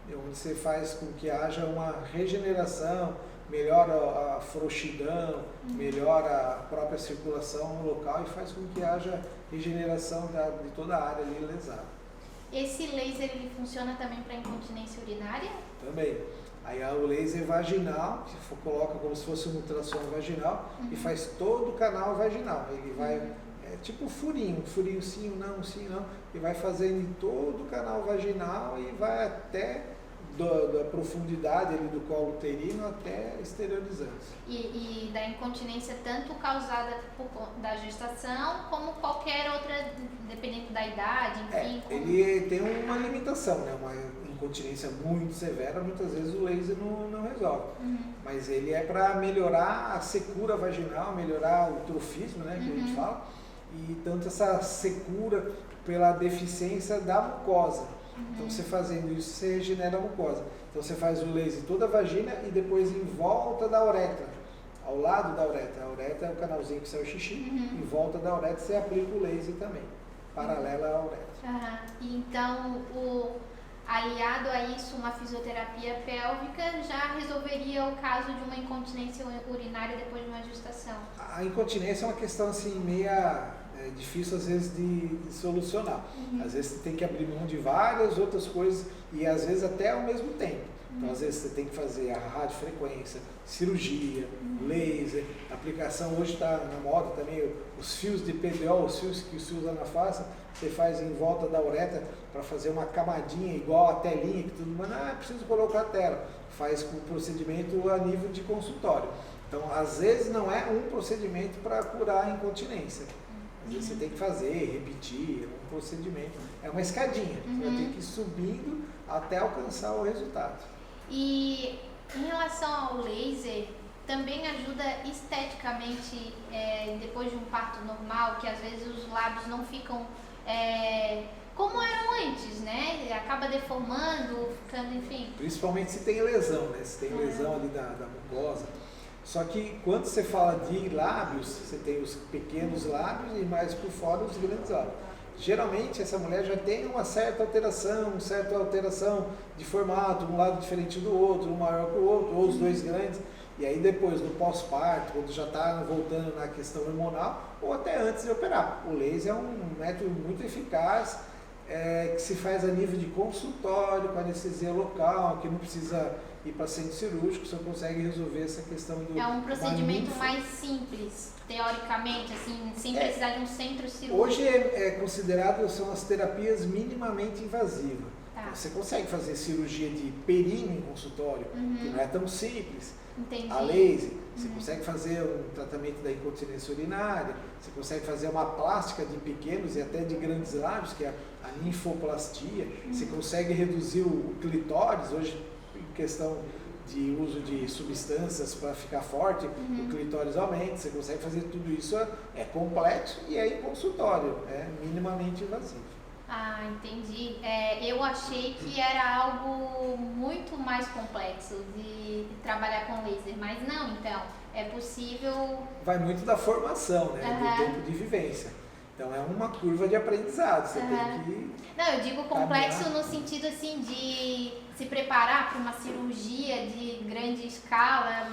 [SPEAKER 2] onde você faz com que haja uma regeneração, melhora a frouxidão, melhora a própria circulação no local e faz com que haja regeneração de toda a área ali lesada.
[SPEAKER 1] Esse laser ele funciona também para incontinência urinária?
[SPEAKER 2] Também. Aí há o laser vaginal, que coloca como se fosse um ultrassom vaginal e faz todo o canal vaginal. Ele vai, tipo um furinho sim ou não, e vai fazendo em todo o canal vaginal e vai até da profundidade ali do colo uterino até exteriorizando-se.
[SPEAKER 1] E da incontinência tanto causada da gestação como qualquer outra, dependendo da idade, enfim?
[SPEAKER 2] Ele tem uma limitação, né? Uma incontinência muito severa, muitas vezes o laser não resolve. Mas ele é para melhorar a secura vaginal, melhorar o trofismo, né, que a gente fala, e tanto essa secura pela deficiência da mucosa. Então você fazendo isso, você regenera a mucosa. Então você faz o laser toda a vagina e depois em volta da uretra, ao lado da uretra. A uretra é o canalzinho que sai o xixi, em volta da uretra você aplica o laser também, paralela à uretra.
[SPEAKER 1] Então, aliado a isso, uma fisioterapia pélvica já resolveria o caso de uma incontinência urinária depois de uma gestação?
[SPEAKER 2] A incontinência é uma questão assim meia difícil às vezes de solucionar. Às vezes você tem que abrir mão de várias outras coisas e às vezes até ao mesmo tempo. Então às vezes você tem que fazer a radiofrequência, cirurgia, laser, aplicação. Hoje está na moda também os fios de PDO, os fios que se usa na face, você faz em volta da uretra para fazer uma camadinha igual a telinha, que todo mundo, preciso colocar a tela. Faz com o procedimento a nível de consultório. Então às vezes não é um procedimento para curar a incontinência. Às vezes você tem que fazer, repetir, um procedimento. É uma escadinha, você vai ter que ir subindo até alcançar o resultado.
[SPEAKER 1] E em relação ao laser, também ajuda esteticamente, depois de um parto normal, que às vezes os lábios não ficam como eram antes, né? Acaba deformando, ficando, enfim.
[SPEAKER 2] Principalmente se tem lesão, né? Se tem lesão ali da mucosa. Só que quando você fala de lábios, você tem os pequenos lábios e mais por fora os grandes lábios. Geralmente essa mulher já tem uma certa alteração de formato, um lado diferente do outro, um maior que o outro, ou os dois grandes. E aí depois, no pós-parto, quando já está voltando na questão hormonal, ou até antes de operar. O laser é um método muito eficaz, que se faz a nível de consultório, com anestesia local, que não precisa ir para centro cirúrgico, você consegue resolver essa questão do...
[SPEAKER 1] É um procedimento mais simples, teoricamente, assim, sem precisar de um centro cirúrgico.
[SPEAKER 2] Hoje é considerado, são as terapias minimamente invasivas. Então, você consegue fazer cirurgia de períneo em consultório, que não é tão simples.
[SPEAKER 1] Entendi.
[SPEAKER 2] A laser, você consegue fazer um tratamento da incontinência urinária, você consegue fazer uma plástica de pequenos e até de grandes lábios, que é a ninfoplastia, você consegue reduzir o clitóris, hoje em questão de uso de substâncias para ficar forte, o clitóris aumenta, você consegue fazer tudo isso, é complexo e é em consultório, é minimamente invasivo.
[SPEAKER 1] Ah, entendi. Eu achei que era algo muito mais complexo de trabalhar com laser, mas não, então, é possível...
[SPEAKER 2] Vai muito da formação, né, do tempo de vivência. Então é uma curva de aprendizado, você tem que...
[SPEAKER 1] Não, eu digo complexo no sentido assim de se preparar para uma cirurgia de grande escala.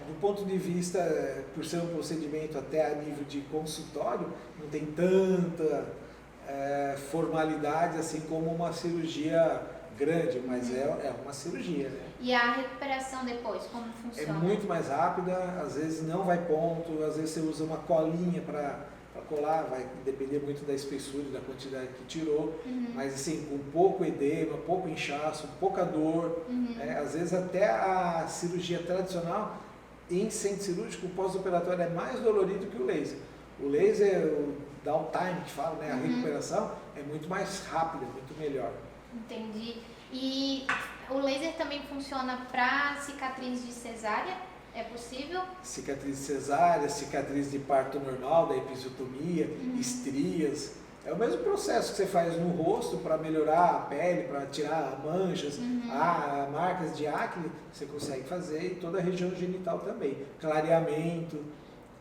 [SPEAKER 2] Do ponto de vista, por ser um procedimento até a nível de consultório, não tem tanta formalidade assim como uma cirurgia grande, mas é uma cirurgia, né?
[SPEAKER 1] E a recuperação depois, como funciona?
[SPEAKER 2] É muito mais rápida, às vezes não vai ponto, às vezes você usa uma colinha para colar, vai depender muito da espessura e da quantidade que tirou, mas assim, com pouco edema, pouco inchaço, pouca dor, às vezes até a cirurgia tradicional em centro cirúrgico, o pós-operatório é mais dolorido que o laser. O laser, o downtime que fala, né, a recuperação é muito mais rápida, muito melhor.
[SPEAKER 1] Entendi. E o laser também funciona para cicatriz de cesárea? É possível?
[SPEAKER 2] Cicatriz de cesárea, cicatriz de parto normal, da episiotomia, estrias. É o mesmo processo que você faz no rosto para melhorar a pele, para tirar manchas, marcas de acne, você consegue fazer em toda a região genital também. Clareamento,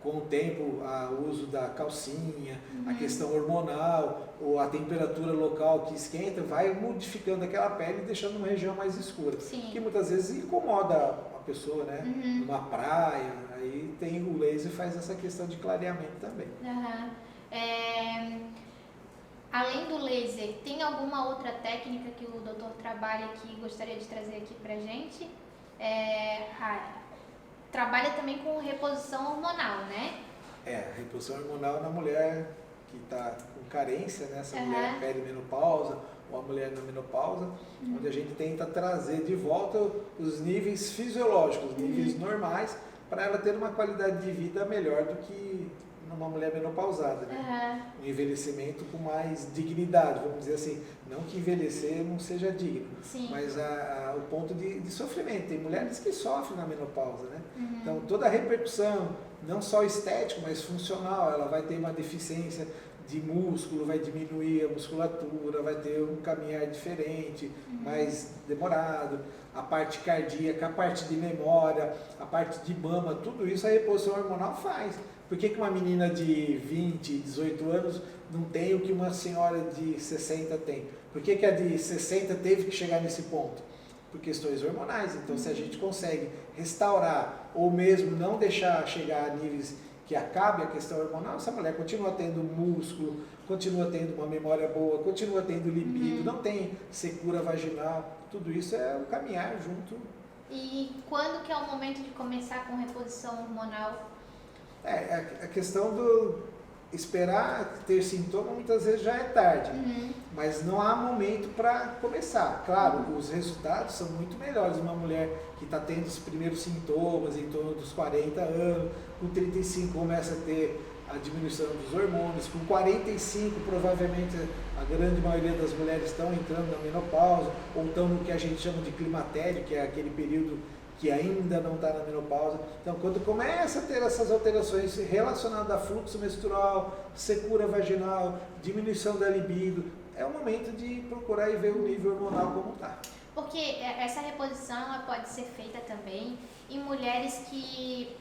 [SPEAKER 2] com o tempo, o uso da calcinha, a questão hormonal, ou a temperatura local que esquenta, vai modificando aquela pele e deixando uma região mais escura.
[SPEAKER 1] Sim.
[SPEAKER 2] Que muitas vezes incomoda pessoa, né? Numa praia, aí tem o laser faz essa questão de clareamento também.
[SPEAKER 1] Além do laser, tem alguma outra técnica que o doutor trabalha que gostaria de trazer aqui pra gente? Trabalha também com reposição hormonal, né?
[SPEAKER 2] Reposição hormonal na mulher que está com carência, né? Essa mulher perimenopausa ou a mulher na menopausa, onde a gente tenta trazer de volta os níveis fisiológicos, níveis normais, para ela ter uma qualidade de vida melhor do que numa mulher menopausada, né? Um envelhecimento com mais dignidade, vamos dizer assim. Não que envelhecer não seja digno, mas o ponto de sofrimento. Tem mulheres que sofrem na menopausa, né? Então toda a repercussão, não só estética, mas funcional, ela vai ter uma deficiência de músculo, vai diminuir a musculatura, vai ter um caminhar diferente, mais demorado, a parte cardíaca, a parte de memória, a parte de mama, tudo isso a reposição hormonal faz. Por que uma menina de 20, 18 anos não tem o que uma senhora de 60 tem? Por que a de 60 teve que chegar nesse ponto? Por questões hormonais. Então, se a gente consegue restaurar ou mesmo não deixar chegar a níveis que acabe a questão hormonal, essa mulher continua tendo músculo, continua tendo uma memória boa, continua tendo libido, não tem secura vaginal, tudo isso é o caminhar junto.
[SPEAKER 1] E quando que é o momento de começar com reposição hormonal?
[SPEAKER 2] A questão do esperar ter sintoma muitas vezes já é tarde, mas não há momento para começar. Claro, os resultados são muito melhores. Uma mulher que está tendo os primeiros sintomas em torno dos 40 anos, com 35 começa a ter a diminuição dos hormônios, com 45 provavelmente a grande maioria das mulheres estão entrando na menopausa, ou estão no que a gente chama de climatério, que é aquele período que ainda não está na menopausa. Então, quando começa a ter essas alterações relacionadas a fluxo menstrual, secura vaginal, diminuição da libido, é o momento de procurar e ver o nível hormonal como está.
[SPEAKER 1] Porque essa reposição ela pode ser feita também em mulheres que,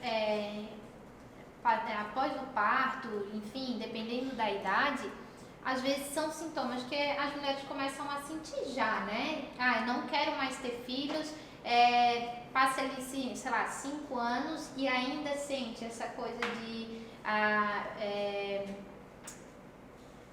[SPEAKER 1] após o parto, enfim, dependendo da idade, às vezes são sintomas que as mulheres começam a sentir já, né? Eu não quero mais ter filhos, passa ali, sei lá, 5 anos e ainda sente essa coisa de...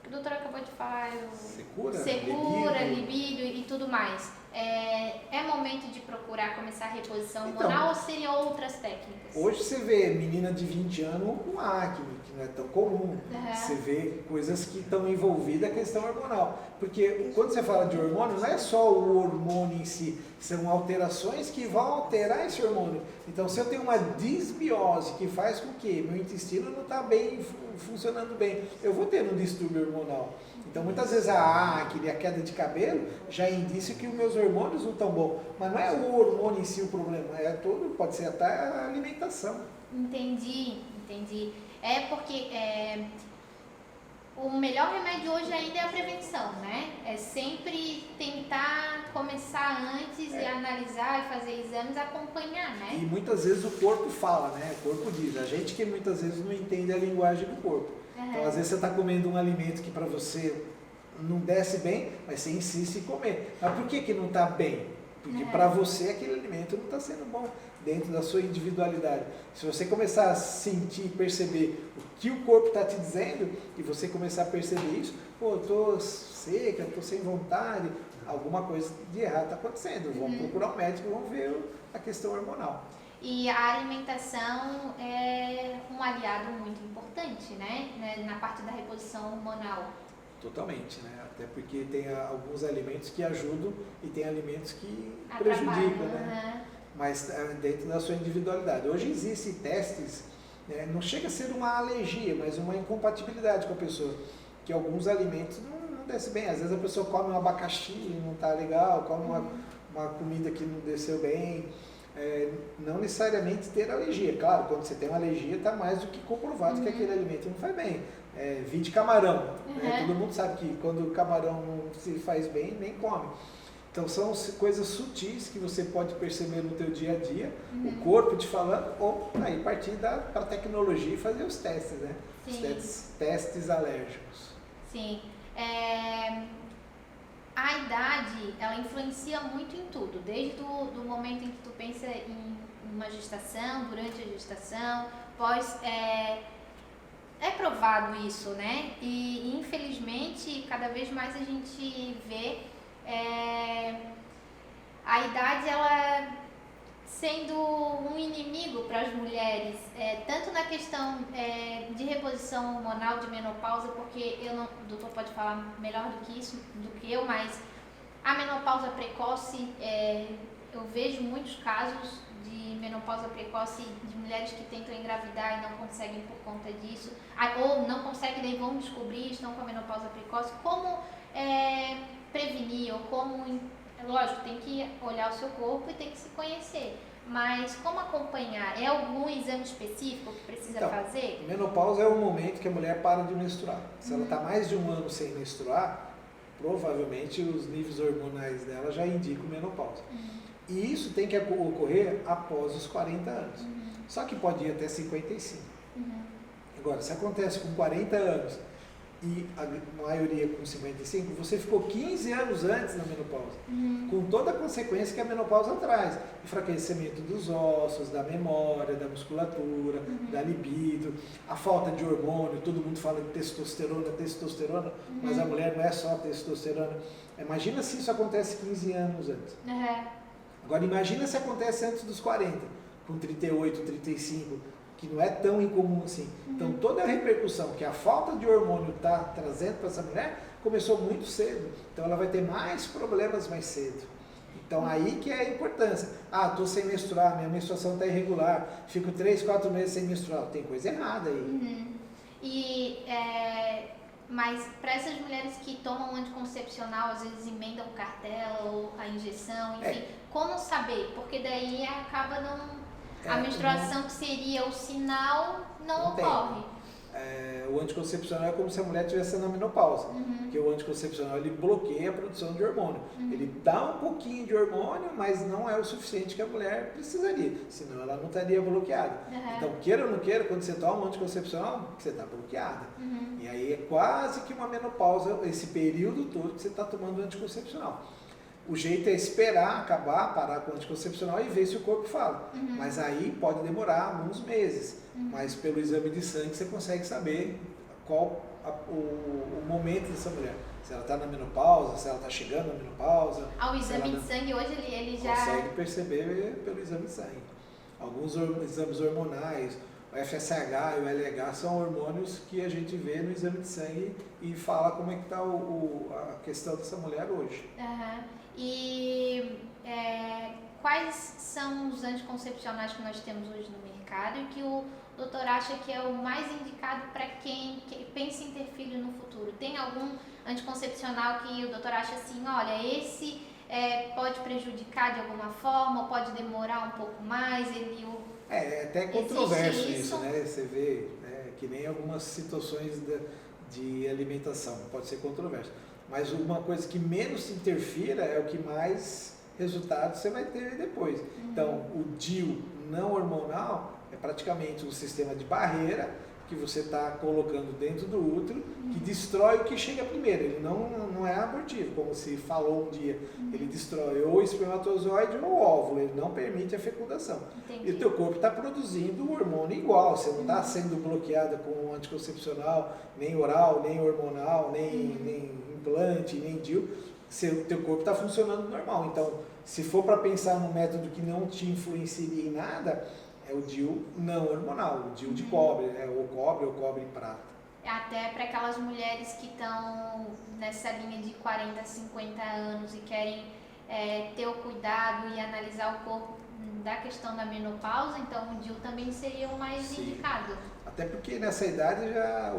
[SPEAKER 1] o doutor acabou de falar... Secura, libido e tudo mais. É momento de procurar começar a reposição hormonal ou seriam outras técnicas?
[SPEAKER 2] Hoje você vê menina de 20 anos com acne, que não é tão comum. Você vê coisas que estão envolvidas a questão hormonal. Porque quando você fala de hormônio, não é só o hormônio em si, são alterações que vão alterar esse hormônio. Então, se eu tenho uma disbiose que faz com que meu intestino não está bem, funcionando bem, eu vou ter um distúrbio hormonal. Então, muitas vezes a acne, a queda de cabelo, já é indício que os meus hormônios não estão bons. Mas não é o hormônio em si o problema, pode ser até a alimentação.
[SPEAKER 1] Entendi. Porque o melhor remédio hoje ainda é a prevenção, né? É sempre tentar começar antes e analisar e fazer exames, acompanhar, né?
[SPEAKER 2] E muitas vezes o corpo fala, né? O corpo diz. A gente que muitas vezes não entende a linguagem do corpo. Então, às vezes você está comendo um alimento que para você não desce bem, mas você insiste em comer. Mas por que não está bem? Porque para você aquele alimento não está sendo bom dentro da sua individualidade. Se você começar a sentir, perceber o que o corpo está te dizendo e você começar a perceber isso, pô, eu estou seca, estou sem vontade, alguma coisa de errado está acontecendo. Vamos procurar um médico, vamos ver a questão hormonal.
[SPEAKER 1] E a alimentação é um aliado muito importante, né? Na parte da reposição hormonal.
[SPEAKER 2] Totalmente, né? Até porque tem alguns alimentos que ajudam e tem alimentos que prejudicam, né? Mas dentro da sua individualidade. Hoje existem testes, né? Não chega a ser uma alergia, mas uma incompatibilidade com a pessoa, que alguns alimentos não descem bem. Às vezes a pessoa come um abacaxi e não está legal, come uma comida que não desceu bem. Não necessariamente ter alergia. Claro, quando você tem uma alergia, está mais do que comprovado que aquele alimento não faz bem. Vide camarão. Todo mundo sabe que quando o camarão não se faz bem, nem come. Então são coisas sutis que você pode perceber no teu dia a dia, o corpo te falando, ou aí partir para a tecnologia e fazer os testes, né?
[SPEAKER 1] Sim.
[SPEAKER 2] Os testes alérgicos.
[SPEAKER 1] Sim. A idade, ela influencia muito em tudo, desde o momento em que tu pensa em uma gestação, durante a gestação, pós... É provado isso, né? E infelizmente, cada vez mais a gente vê a idade, ela sendo um inimigo para as mulheres, tanto na questão de reposição hormonal, de menopausa, porque o doutor pode falar melhor do que isso, do que eu, mas a menopausa precoce, eu vejo muitos casos de menopausa precoce de mulheres que tentam engravidar e não conseguem por conta disso, ou não conseguem, daí vão descobrir, estão com a menopausa precoce. Como prevenir, ou como... Lógico, tem que olhar o seu corpo e tem que se conhecer, mas como acompanhar? É algum exame específico que precisa fazer?
[SPEAKER 2] Menopausa é o momento que a mulher para de menstruar. Se ela está mais de um ano sem menstruar, provavelmente os níveis hormonais dela já indicam menopausa. E isso tem que ocorrer após os 40 anos. Só que pode ir até 55. Agora, se acontece com 40 anos e a maioria com 55, você ficou 15 anos antes da menopausa. Com toda a consequência que a menopausa traz. Enfraquecimento dos ossos, da memória, da musculatura, da libido, a falta de hormônio. Todo mundo fala de testosterona, mas a mulher não é só testosterona. Imagina se isso acontece 15 anos antes. Agora imagina se acontece antes dos 40, com 38, 35, que não é tão incomum assim. Então toda a repercussão que a falta de hormônio está trazendo para essa mulher começou muito cedo. Então ela vai ter mais problemas mais cedo. Então aí que é a importância. Estou sem menstruar, minha menstruação está irregular, fico 3, 4 meses sem menstruar. Tem coisa errada aí.
[SPEAKER 1] Mas para essas mulheres que tomam anticoncepcional, às vezes emendam cartela ou a injeção, enfim, como saber? Porque daí acaba a menstruação que seria o sinal não ocorre.
[SPEAKER 2] O anticoncepcional é como se a mulher estivesse na menopausa, porque o anticoncepcional ele bloqueia a produção de hormônio. Ele dá um pouquinho de hormônio, mas não é o suficiente que a mulher precisaria, senão ela não estaria bloqueada. Então, queira ou não queira, quando você toma um anticoncepcional, você está bloqueada. E aí é quase que uma menopausa, esse período todo que você está tomando anticoncepcional. O jeito é esperar acabar, parar com o anticoncepcional e ver se o corpo fala. Mas aí pode demorar alguns meses. Mas pelo exame de sangue você consegue saber qual o momento dessa mulher. Se ela está na menopausa, se ela está chegando na menopausa.
[SPEAKER 1] O exame de sangue hoje ele já...
[SPEAKER 2] Consegue perceber pelo exame de sangue. Alguns exames hormonais, o FSH e o LH são hormônios que a gente vê no exame de sangue e fala como é que está a questão dessa mulher hoje.
[SPEAKER 1] E quais são os anticoncepcionais que nós temos hoje no mercado e que o doutor acha que é o mais indicado para quem pensa em ter filho no futuro? Tem algum anticoncepcional que o doutor acha assim, olha, esse pode prejudicar de alguma forma, pode demorar um pouco mais?
[SPEAKER 2] É até controverso isso, né? Você vê que nem algumas situações de alimentação, pode ser controverso. Mas uma coisa que menos interfira é o que mais resultados você vai ter depois. Então, o DIU não hormonal é praticamente um sistema de barreira que você está colocando dentro do útero, que destrói o que chega primeiro. Ele não é abortivo, como se falou um dia. Ele destrói ou o espermatozoide ou o óvulo, ele não permite a fecundação.
[SPEAKER 1] Entendi.
[SPEAKER 2] E o teu corpo está produzindo o hormônio igual, você não está sendo bloqueada com anticoncepcional, nem oral, nem hormonal, nem implante, nem DIU. O teu corpo está funcionando normal. Então, se for para pensar num método que não te influencia em nada, é o DIU não hormonal, o DIU de cobre, ou cobre e prata.
[SPEAKER 1] Até para aquelas mulheres que estão nessa linha de 40, 50 anos e querem ter o cuidado e analisar o corpo da questão da menopausa, então o DIU também seria o mais indicado.
[SPEAKER 2] Até porque nessa idade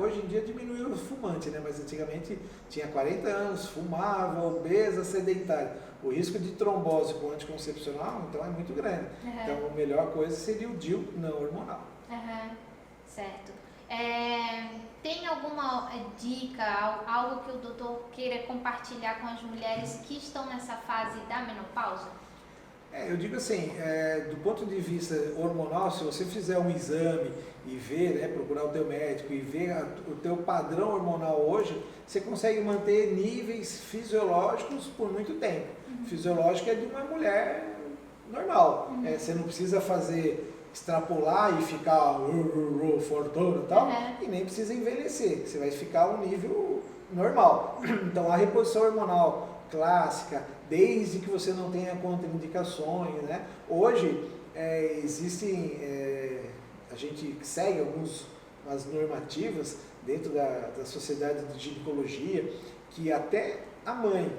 [SPEAKER 2] hoje em dia diminuiu o fumante, né? Mas antigamente tinha 40 anos, fumava, obesa, sedentária. O risco de trombose com anticoncepcional, então, é muito grande. Então, a melhor coisa seria o DIU não hormonal.
[SPEAKER 1] Certo. Tem alguma dica, algo que o doutor queira compartilhar com as mulheres que estão nessa fase da menopausa?
[SPEAKER 2] Eu digo assim, do ponto de vista hormonal, se você fizer um exame e ver, procurar o teu médico e ver o teu padrão hormonal hoje, você consegue manter níveis fisiológicos por muito tempo. Fisiológico é de uma mulher normal. Você não precisa extrapolar e ficar fortuna e tal, e nem precisa envelhecer. Você vai ficar a um nível normal. Então, a reposição hormonal clássica, desde que você não tenha contraindicações, né? Hoje, existem, a gente segue algumas normativas dentro da Sociedade de Ginecologia, que até a mulher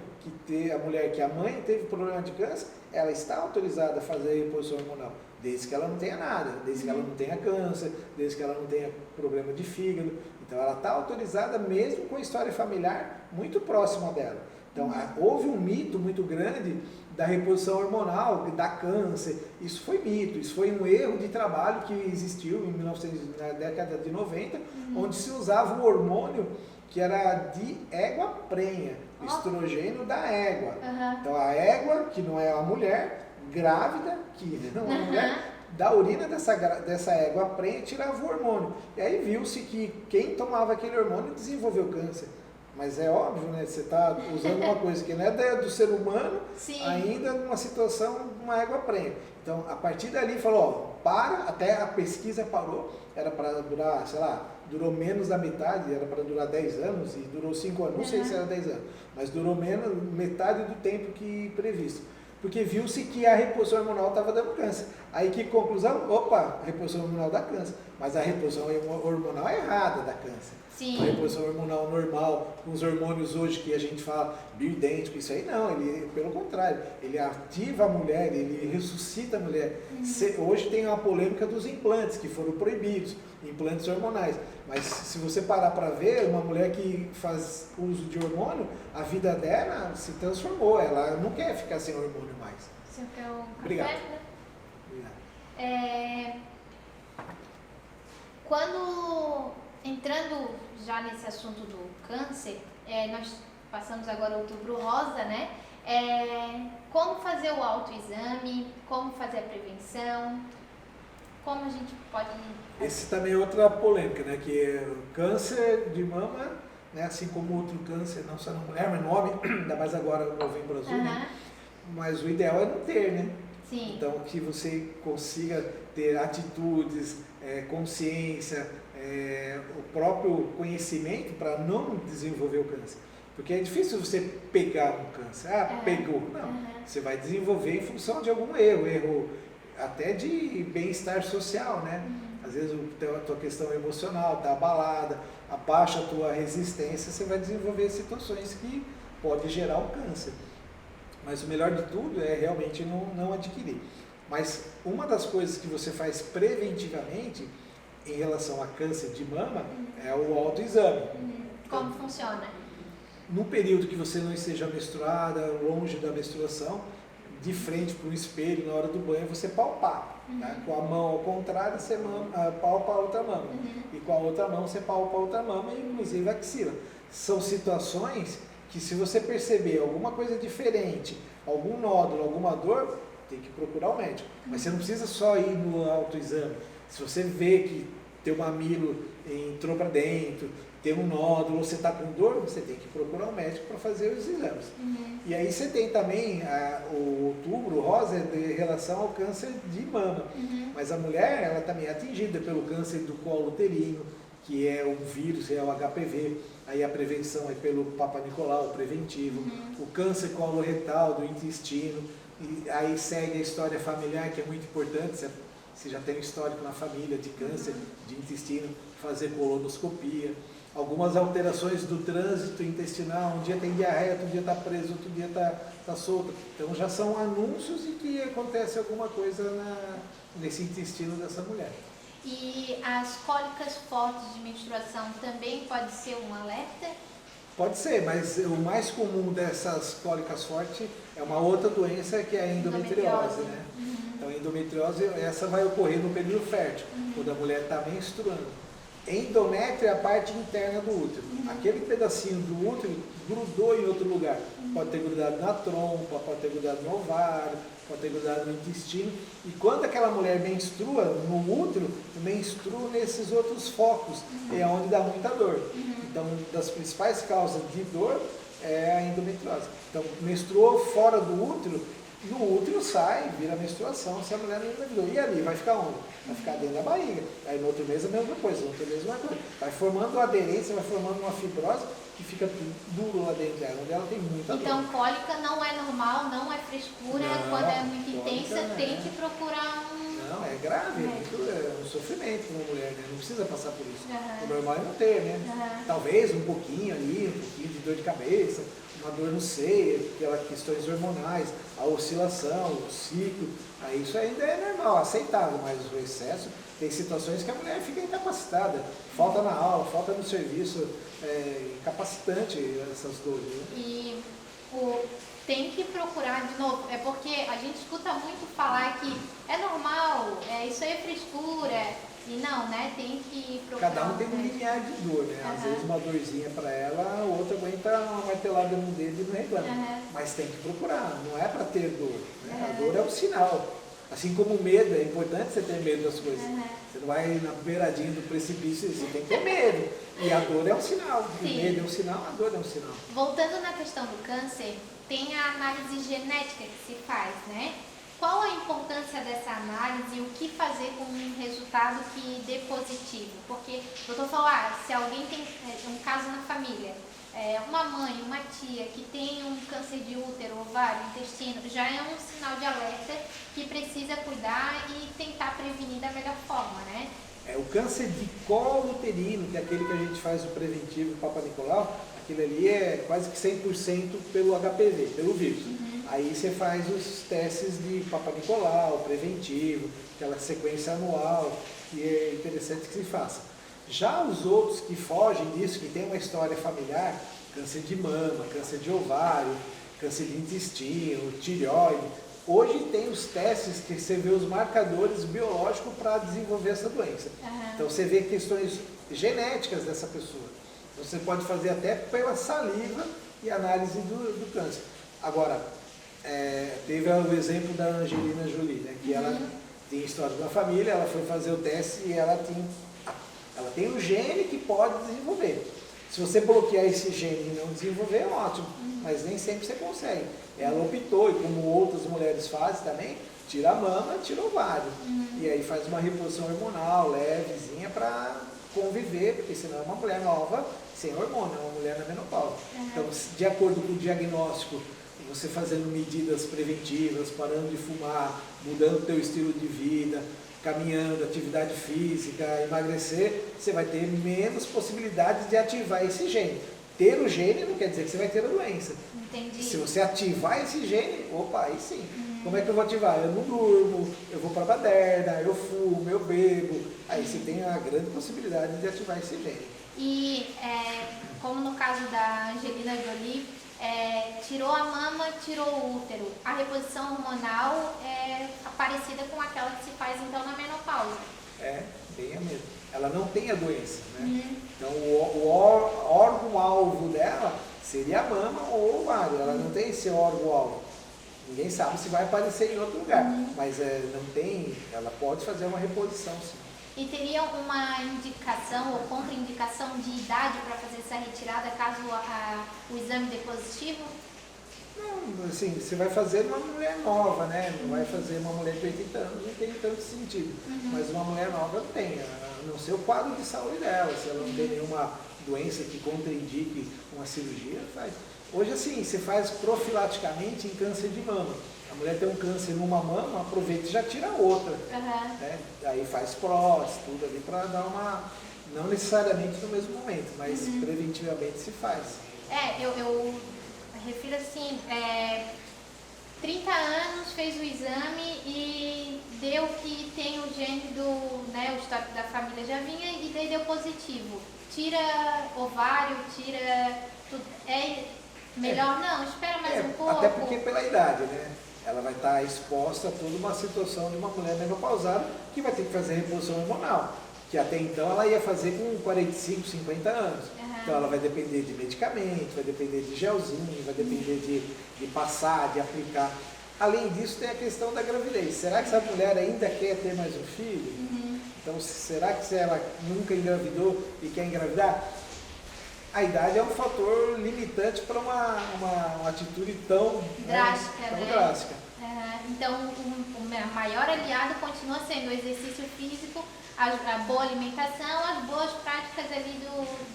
[SPEAKER 2] que a mãe teve problema de câncer, ela está autorizada a fazer reposição hormonal, desde que ela não tenha nada, desde que ela não tenha câncer, desde que ela não tenha problema de fígado. Então, ela está autorizada mesmo com a história familiar muito próxima dela. Então, houve um mito muito grande da reposição hormonal, da câncer. Isso foi mito, isso foi um erro de trabalho que existiu na década de 90, onde se usava um hormônio que era de égua prenha, o estrogênio da égua. Então, a égua, que não é a mulher, grávida, que não é a mulher, da urina dessa égua prenha tirava o hormônio. E aí viu-se que quem tomava aquele hormônio desenvolveu câncer. Mas é óbvio, né? Você está usando uma coisa que não é do ser humano, ainda numa situação de uma égua prenha. Então, a partir dali, falou, até a pesquisa parou, era para durar, durou menos da metade, era para durar 10 anos, e durou 5 anos, não sei se era 10 anos, mas durou metade do tempo que previsto. Porque viu-se que a reposição hormonal estava dando câncer. Aí que conclusão? Opa, a reposição hormonal dá câncer. Mas a reposição hormonal é errada dá câncer. A reposição hormonal normal, com os hormônios hoje que a gente fala bioidêntico, isso aí não, ele pelo contrário, ele ativa a mulher, ele ressuscita a mulher. Hoje tem uma polêmica dos implantes que foram proibidos, implantes hormonais. Mas se você parar para ver, uma mulher que faz uso de hormônio, a vida dela se transformou, ela não quer ficar sem hormônio mais.
[SPEAKER 1] Você quer um café?
[SPEAKER 2] Obrigado.
[SPEAKER 1] Quando, entrando já nesse assunto do câncer, nós passamos agora o Outubro Rosa, né? Como fazer o autoexame, como fazer a prevenção, como a gente pode...
[SPEAKER 2] Esse também é outra polêmica, né? Que é o câncer de mama, né? Assim como outro câncer, não só na mulher, mas no homem, ainda mais agora no Novembro Azul, né? Mas o ideal é não ter, né?
[SPEAKER 1] Sim.
[SPEAKER 2] Então, que você consiga ter atitudes, consciência, o próprio conhecimento para não desenvolver o câncer. Porque é difícil você pegar um câncer. Pegou. Não. Você vai desenvolver em função de algum erro até de bem-estar social, né? Às vezes a tua questão emocional está abalada, abaixa a tua resistência, você vai desenvolver situações que podem gerar o câncer. Mas o melhor de tudo é realmente não adquirir. Mas uma das coisas que você faz preventivamente em relação a câncer de mama é o autoexame.
[SPEAKER 1] Como funciona?
[SPEAKER 2] No período que você não esteja menstruada, longe da menstruação, de frente para o espelho, na hora do banho, você palpar. Tá? Com a mão ao contrário, você palpa a outra mama. E com a outra mão, você palpa a outra mama, inclusive a axila. São situações que, se você perceber alguma coisa diferente, algum nódulo, alguma dor, tem que procurar o médico. Mas você não precisa só ir no autoexame. Se você vê que teu mamilo entrou para dentro, tem um nódulo, você está com dor, você tem que procurar um médico para fazer os exames. E aí você tem também o outubro rosa em relação ao câncer de mama. Mas a mulher, ela também é atingida pelo câncer do colo uterino, que é o vírus, é o HPV. Aí a prevenção é pelo Papa Nicolau, o preventivo. O câncer coloretal do intestino. E aí segue a história familiar, que é muito importante. Você já tem um histórico na família de câncer de intestino, fazer colonoscopia. Algumas alterações do trânsito intestinal, um dia tem diarreia, outro dia está preso, outro dia está solto. Então já são anúncios de que acontece alguma coisa nesse intestino dessa mulher.
[SPEAKER 1] E as cólicas fortes de menstruação também pode ser um alerta?
[SPEAKER 2] Pode ser, mas o mais comum dessas cólicas fortes é uma outra doença que é a endometriose, né? Então a endometriose, essa vai ocorrer no período fértil, quando a mulher está menstruando. Endométrio é a parte interna do útero. Aquele pedacinho do útero grudou em outro lugar. Pode ter grudado na trompa, pode ter grudado no ovário, pode ter grudado no intestino. E quando aquela mulher menstrua no útero, menstrua nesses outros focos, é onde dá muita dor. Então, uma das principais causas de dor é a endometriose. Então, menstruou fora do útero, no útero sai, vira menstruação, se a mulher não engravidou. E ali, vai ficar onde? Vai ficar dentro da barriga. Aí no outro mês a mesma coisa, no outro mês a mesma coisa. Vai formando uma aderência, vai formando uma fibrose que fica duro lá dentro dela, onde ela tem muita dor.
[SPEAKER 1] Então, cólica não é normal, não é frescura, quando é muito intensa, tem que procurar um...
[SPEAKER 2] Não, é grave, é um sofrimento para uma mulher, né? Não precisa passar por isso. O normal é não ter, né? Talvez um pouquinho ali, um pouquinho de dor de cabeça, uma dor no seio, aquelas questões hormonais, a oscilação, o ciclo, aí isso ainda é normal, aceitável, mas o excesso, tem situações que a mulher fica incapacitada, falta na aula, falta no serviço, incapacitante essas dores. Né?
[SPEAKER 1] E tem que procurar de novo, é porque a gente escuta muito falar que é normal, isso aí é frescura. E não, né? Tem que procurar.
[SPEAKER 2] Cada um tem um limiar de dor, né? Às vezes uma dorzinha para ela, o outro aguenta uma martelada no dedo e não reclama. Mas tem que procurar, não é para ter dor. Né? A dor é um sinal. Assim como o medo, é importante você ter medo das coisas. Você não vai na beiradinha do precipício, você tem que ter medo. E a dor é um sinal. O medo é um sinal, a dor é um sinal.
[SPEAKER 1] Voltando na questão do câncer, tem a análise genética que se faz, né? Qual a importância dessa análise e o que fazer com um resultado que dê positivo? Porque o doutor falou, se alguém tem um caso na família, uma mãe, uma tia que tem um câncer de útero, ovário, intestino, já é um sinal de alerta que precisa cuidar e tentar prevenir da melhor forma, né?
[SPEAKER 2] O câncer de colo uterino, que é aquele que a gente faz o preventivo Papa Nicolau, aquele ali é quase que 100% pelo HPV, pelo vírus. Aí você faz os testes de Papa Nicolau, preventivo, aquela sequência anual, que é interessante que se faça. Já os outros que fogem disso, que tem uma história familiar, câncer de mama, câncer de ovário, câncer de intestino, tireoide, hoje tem os testes que você vê os marcadores biológicos para desenvolver essa doença. Então você vê questões genéticas dessa pessoa. Então, você pode fazer até pela saliva e análise do câncer. Agora, teve o exemplo da Angelina Jolie, né, que ela tem história da família, ela foi fazer o teste e ela tem um gene que pode desenvolver. Se você bloquear esse gene e não desenvolver, é ótimo, mas nem sempre você consegue. Ela optou, e como outras mulheres fazem também, tira a mama, tira o ovário. E aí faz uma reposição hormonal levezinha para conviver, porque senão é uma mulher nova, sem hormônio, é uma mulher na menopausa. Então, de acordo com o diagnóstico, você fazendo medidas preventivas, parando de fumar, mudando o teu estilo de vida, caminhando, atividade física, emagrecer, você vai ter menos possibilidades de ativar esse gene. Ter o gene não quer dizer que você vai ter a doença.
[SPEAKER 1] Entendi.
[SPEAKER 2] Se você ativar esse gene, opa, aí sim. Como é que eu vou ativar? Eu não durmo, eu vou para a baderna, eu fumo, eu bebo. Aí você tem a grande possibilidade de ativar esse gene.
[SPEAKER 1] E como no caso da Angelina Jolie, tirou a mama, tirou o útero. A reposição hormonal é parecida com aquela que se faz então na menopausa.
[SPEAKER 2] Tem a mesma. Ela não tem a doença, né? Então o órgão-alvo dela seria a mama ou o ovário. Ela não tem esse órgão-alvo. Ninguém sabe se vai aparecer em outro lugar, mas não tem, ela pode fazer uma reposição, sim.
[SPEAKER 1] E teria uma indicação ou contraindicação de idade para fazer essa retirada caso o exame dê positivo?
[SPEAKER 2] Não, assim, você vai fazer uma mulher nova, né? Não vai fazer uma mulher de 80 anos, não tem tanto sentido. Mas uma mulher nova tem, a não ser o quadro de saúde dela. Se ela não tem nenhuma doença que contraindique uma cirurgia, faz. Hoje, assim, você faz profilaticamente em câncer de mama. A mulher tem um câncer numa mama, aproveita e já tira outra. Né? Aí faz prótese, tudo ali para dar uma... Não necessariamente no mesmo momento, mas preventivamente se faz.
[SPEAKER 1] Eu refiro assim, 30 anos, fez o exame e deu que tem o gene do, né, o histórico da família já vinha e daí deu positivo. Tira ovário, tira tudo. É melhor não, espera mais um pouco.
[SPEAKER 2] Até porque pela idade, né? Ela vai estar exposta a toda uma situação de uma mulher menopausada que vai ter que fazer reposição hormonal, que até então ela ia fazer com 45, 50 anos. Então ela vai depender de medicamento, vai depender de gelzinho, vai depender de passar, de aplicar. Além disso, tem a questão da gravidez. Será que essa mulher ainda quer ter mais um filho? Então, será que se ela nunca engravidou e quer engravidar? A idade é um fator limitante para uma atitude tão drástica.
[SPEAKER 1] Então, o maior aliado continua sendo o exercício físico, a boa alimentação, as boas práticas ali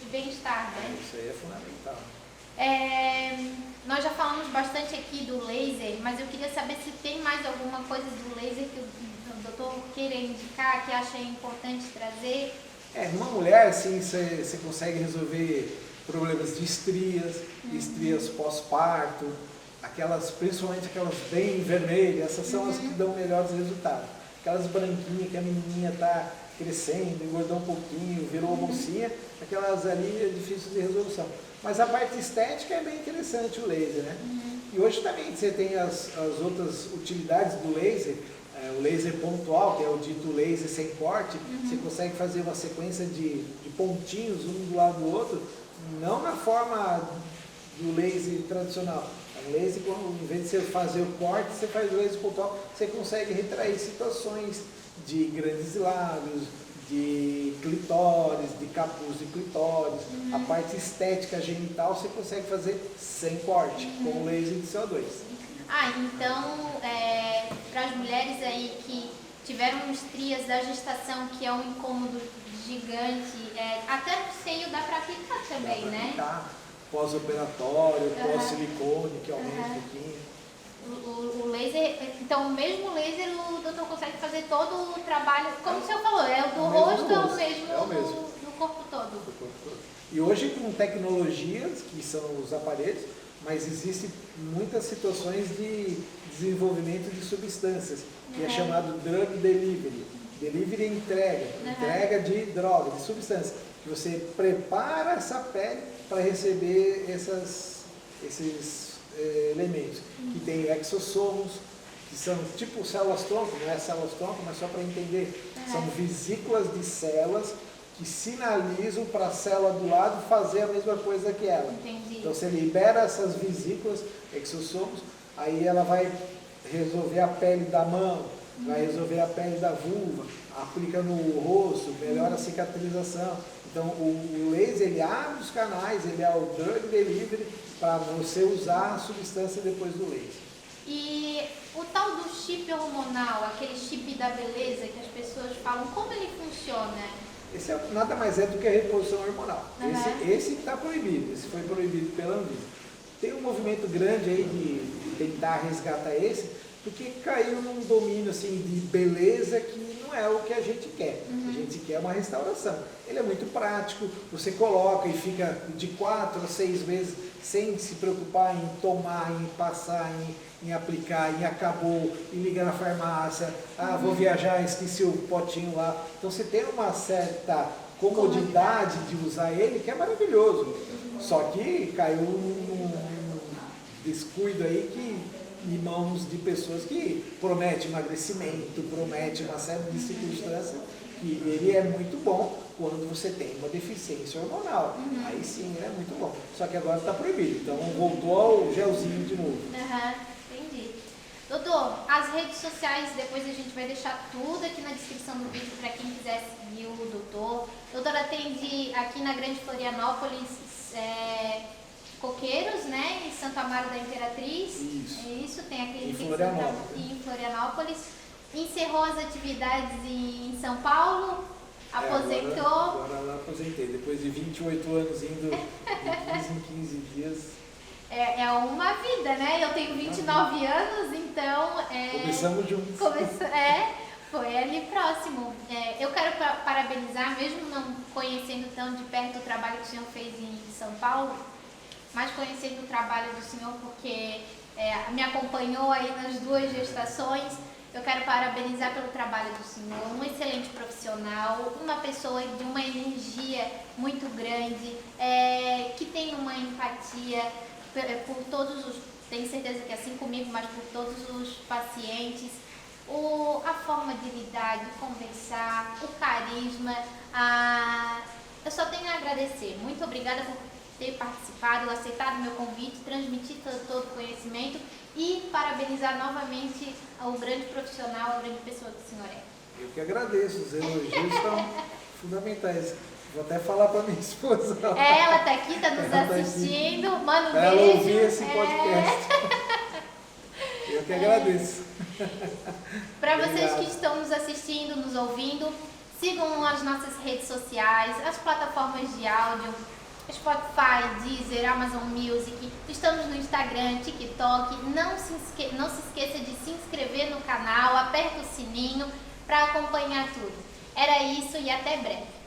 [SPEAKER 1] de bem-estar, né?
[SPEAKER 2] Isso aí é fundamental.
[SPEAKER 1] Nós já falamos bastante aqui do laser, mas eu queria saber se tem mais alguma coisa do laser que o doutor queira indicar, que acha importante trazer.
[SPEAKER 2] Numa mulher, assim, você consegue resolver problemas de estrias pós-parto, principalmente aquelas bem vermelhas, essas são as que dão melhores resultados. Aquelas branquinhas que a menininha está crescendo, engordou um pouquinho, virou mocinha, aquelas ali é difícil de resolução. Mas a parte estética é bem interessante o laser, né? E hoje também você tem as outras utilidades do laser, o laser pontual, que é o dito laser sem corte, você consegue fazer uma sequência de pontinhos um do lado do outro, não na forma do laser tradicional. O laser, em vez de você fazer o corte, você faz o laser pontual, você consegue retrair situações de grandes lábios, de clitóris, de capuz de clitóris, a parte estética genital você consegue fazer sem corte, com o laser de CO2.
[SPEAKER 1] Então, para as mulheres aí que tiveram estrias da gestação, que é um incômodo gigante, até no seio dá para aplicar também, né?
[SPEAKER 2] Pós-operatório, pós-silicone, que aumenta um pouquinho.
[SPEAKER 1] O laser, então o mesmo laser o doutor consegue fazer todo o trabalho, como o senhor falou, o do rosto é o mesmo do corpo todo.
[SPEAKER 2] E hoje com tecnologias, que são os aparelhos, mas existem muitas situações de desenvolvimento de substâncias, que é chamado drug delivery. Delivery é entrega de droga, de substância, que você prepara essa pele para receber esses elementos, que tem exossomos, que são tipo células-tronco, não é células-tronco, mas só para entender, são vesículas de células que sinalizam para a célula do lado fazer a mesma coisa que ela.
[SPEAKER 1] Entendi.
[SPEAKER 2] Então você libera essas vesículas, exossomos, aí ela vai resolver a pele da mão, vai resolver a pele da vulva, aplica no rosto, melhora a cicatrização. Então o laser ele abre os canais, ele é o drug delivery para você usar a substância depois do laser.
[SPEAKER 1] E o tal do chip hormonal, aquele chip da beleza que as pessoas falam, como ele funciona?
[SPEAKER 2] Esse nada mais é do que a reposição hormonal. Esse está proibido, esse foi proibido pela Anvisa. Tem um movimento grande aí de tentar resgatar esse, porque caiu num domínio assim, de beleza que não é o que a gente quer. A gente quer uma restauração. Ele é muito prático, você coloca e fica de 4 a 6 vezes sem se preocupar em tomar, em passar, em aplicar, em acabou, em ligar na farmácia, vou viajar, esqueci o potinho lá. Então você tem uma certa comodidade de usar ele, que é maravilhoso. Só que caiu num descuido aí em mãos de pessoas que prometem emagrecimento, prometem uma série de circunstâncias, que ele é muito bom quando você tem uma deficiência hormonal. Aí sim, ele é muito bom. Só que agora está proibido, então voltou ao gelzinho de novo.
[SPEAKER 1] Entendi. Doutor, as redes sociais, depois a gente vai deixar tudo aqui na descrição do vídeo para quem quiser seguir o doutor. O doutor atende aqui na Grande Florianópolis, Coqueiros, né? Em Santo Amaro da Imperatriz. Isso, tem aquele em Florianópolis. Encerrou as atividades em São Paulo, aposentou.
[SPEAKER 2] Agora aposentei, depois de 28 anos indo de 15 em 15 dias.
[SPEAKER 1] É uma vida, né? Eu tenho 29 anos, então...
[SPEAKER 2] Começamos juntos.
[SPEAKER 1] Foi ali próximo. Eu quero parabenizar, mesmo não conhecendo tão de perto o trabalho que o senhor fez em São Paulo, mas conhecendo o trabalho do senhor, porque me acompanhou aí nas 2 gestações. Eu quero parabenizar pelo trabalho do senhor, um excelente profissional, uma pessoa de uma energia muito grande, que tem uma empatia por todos os, tenho certeza que assim comigo, mas por todos os pacientes. A forma de lidar, de conversar, o carisma, eu só tenho a agradecer. Muito obrigada por ter participado, aceitado meu convite, transmitir todo o conhecimento e parabenizar novamente ao grande profissional, a grande pessoa que o senhor é.
[SPEAKER 2] Eu que agradeço, os elogios estão fundamentais. Vou até falar para minha esposa.
[SPEAKER 1] Ela está aqui, está nos assistindo, manda um beijo.
[SPEAKER 2] Ela ouvir esse podcast. Eu que agradeço.
[SPEAKER 1] Para vocês que estão nos assistindo, nos ouvindo, sigam as nossas redes sociais, as plataformas de áudio, Spotify, Deezer, Amazon Music. Estamos no Instagram, TikTok. Não se esqueça de se inscrever no canal, aperta o sininho para acompanhar tudo. Era isso e até breve.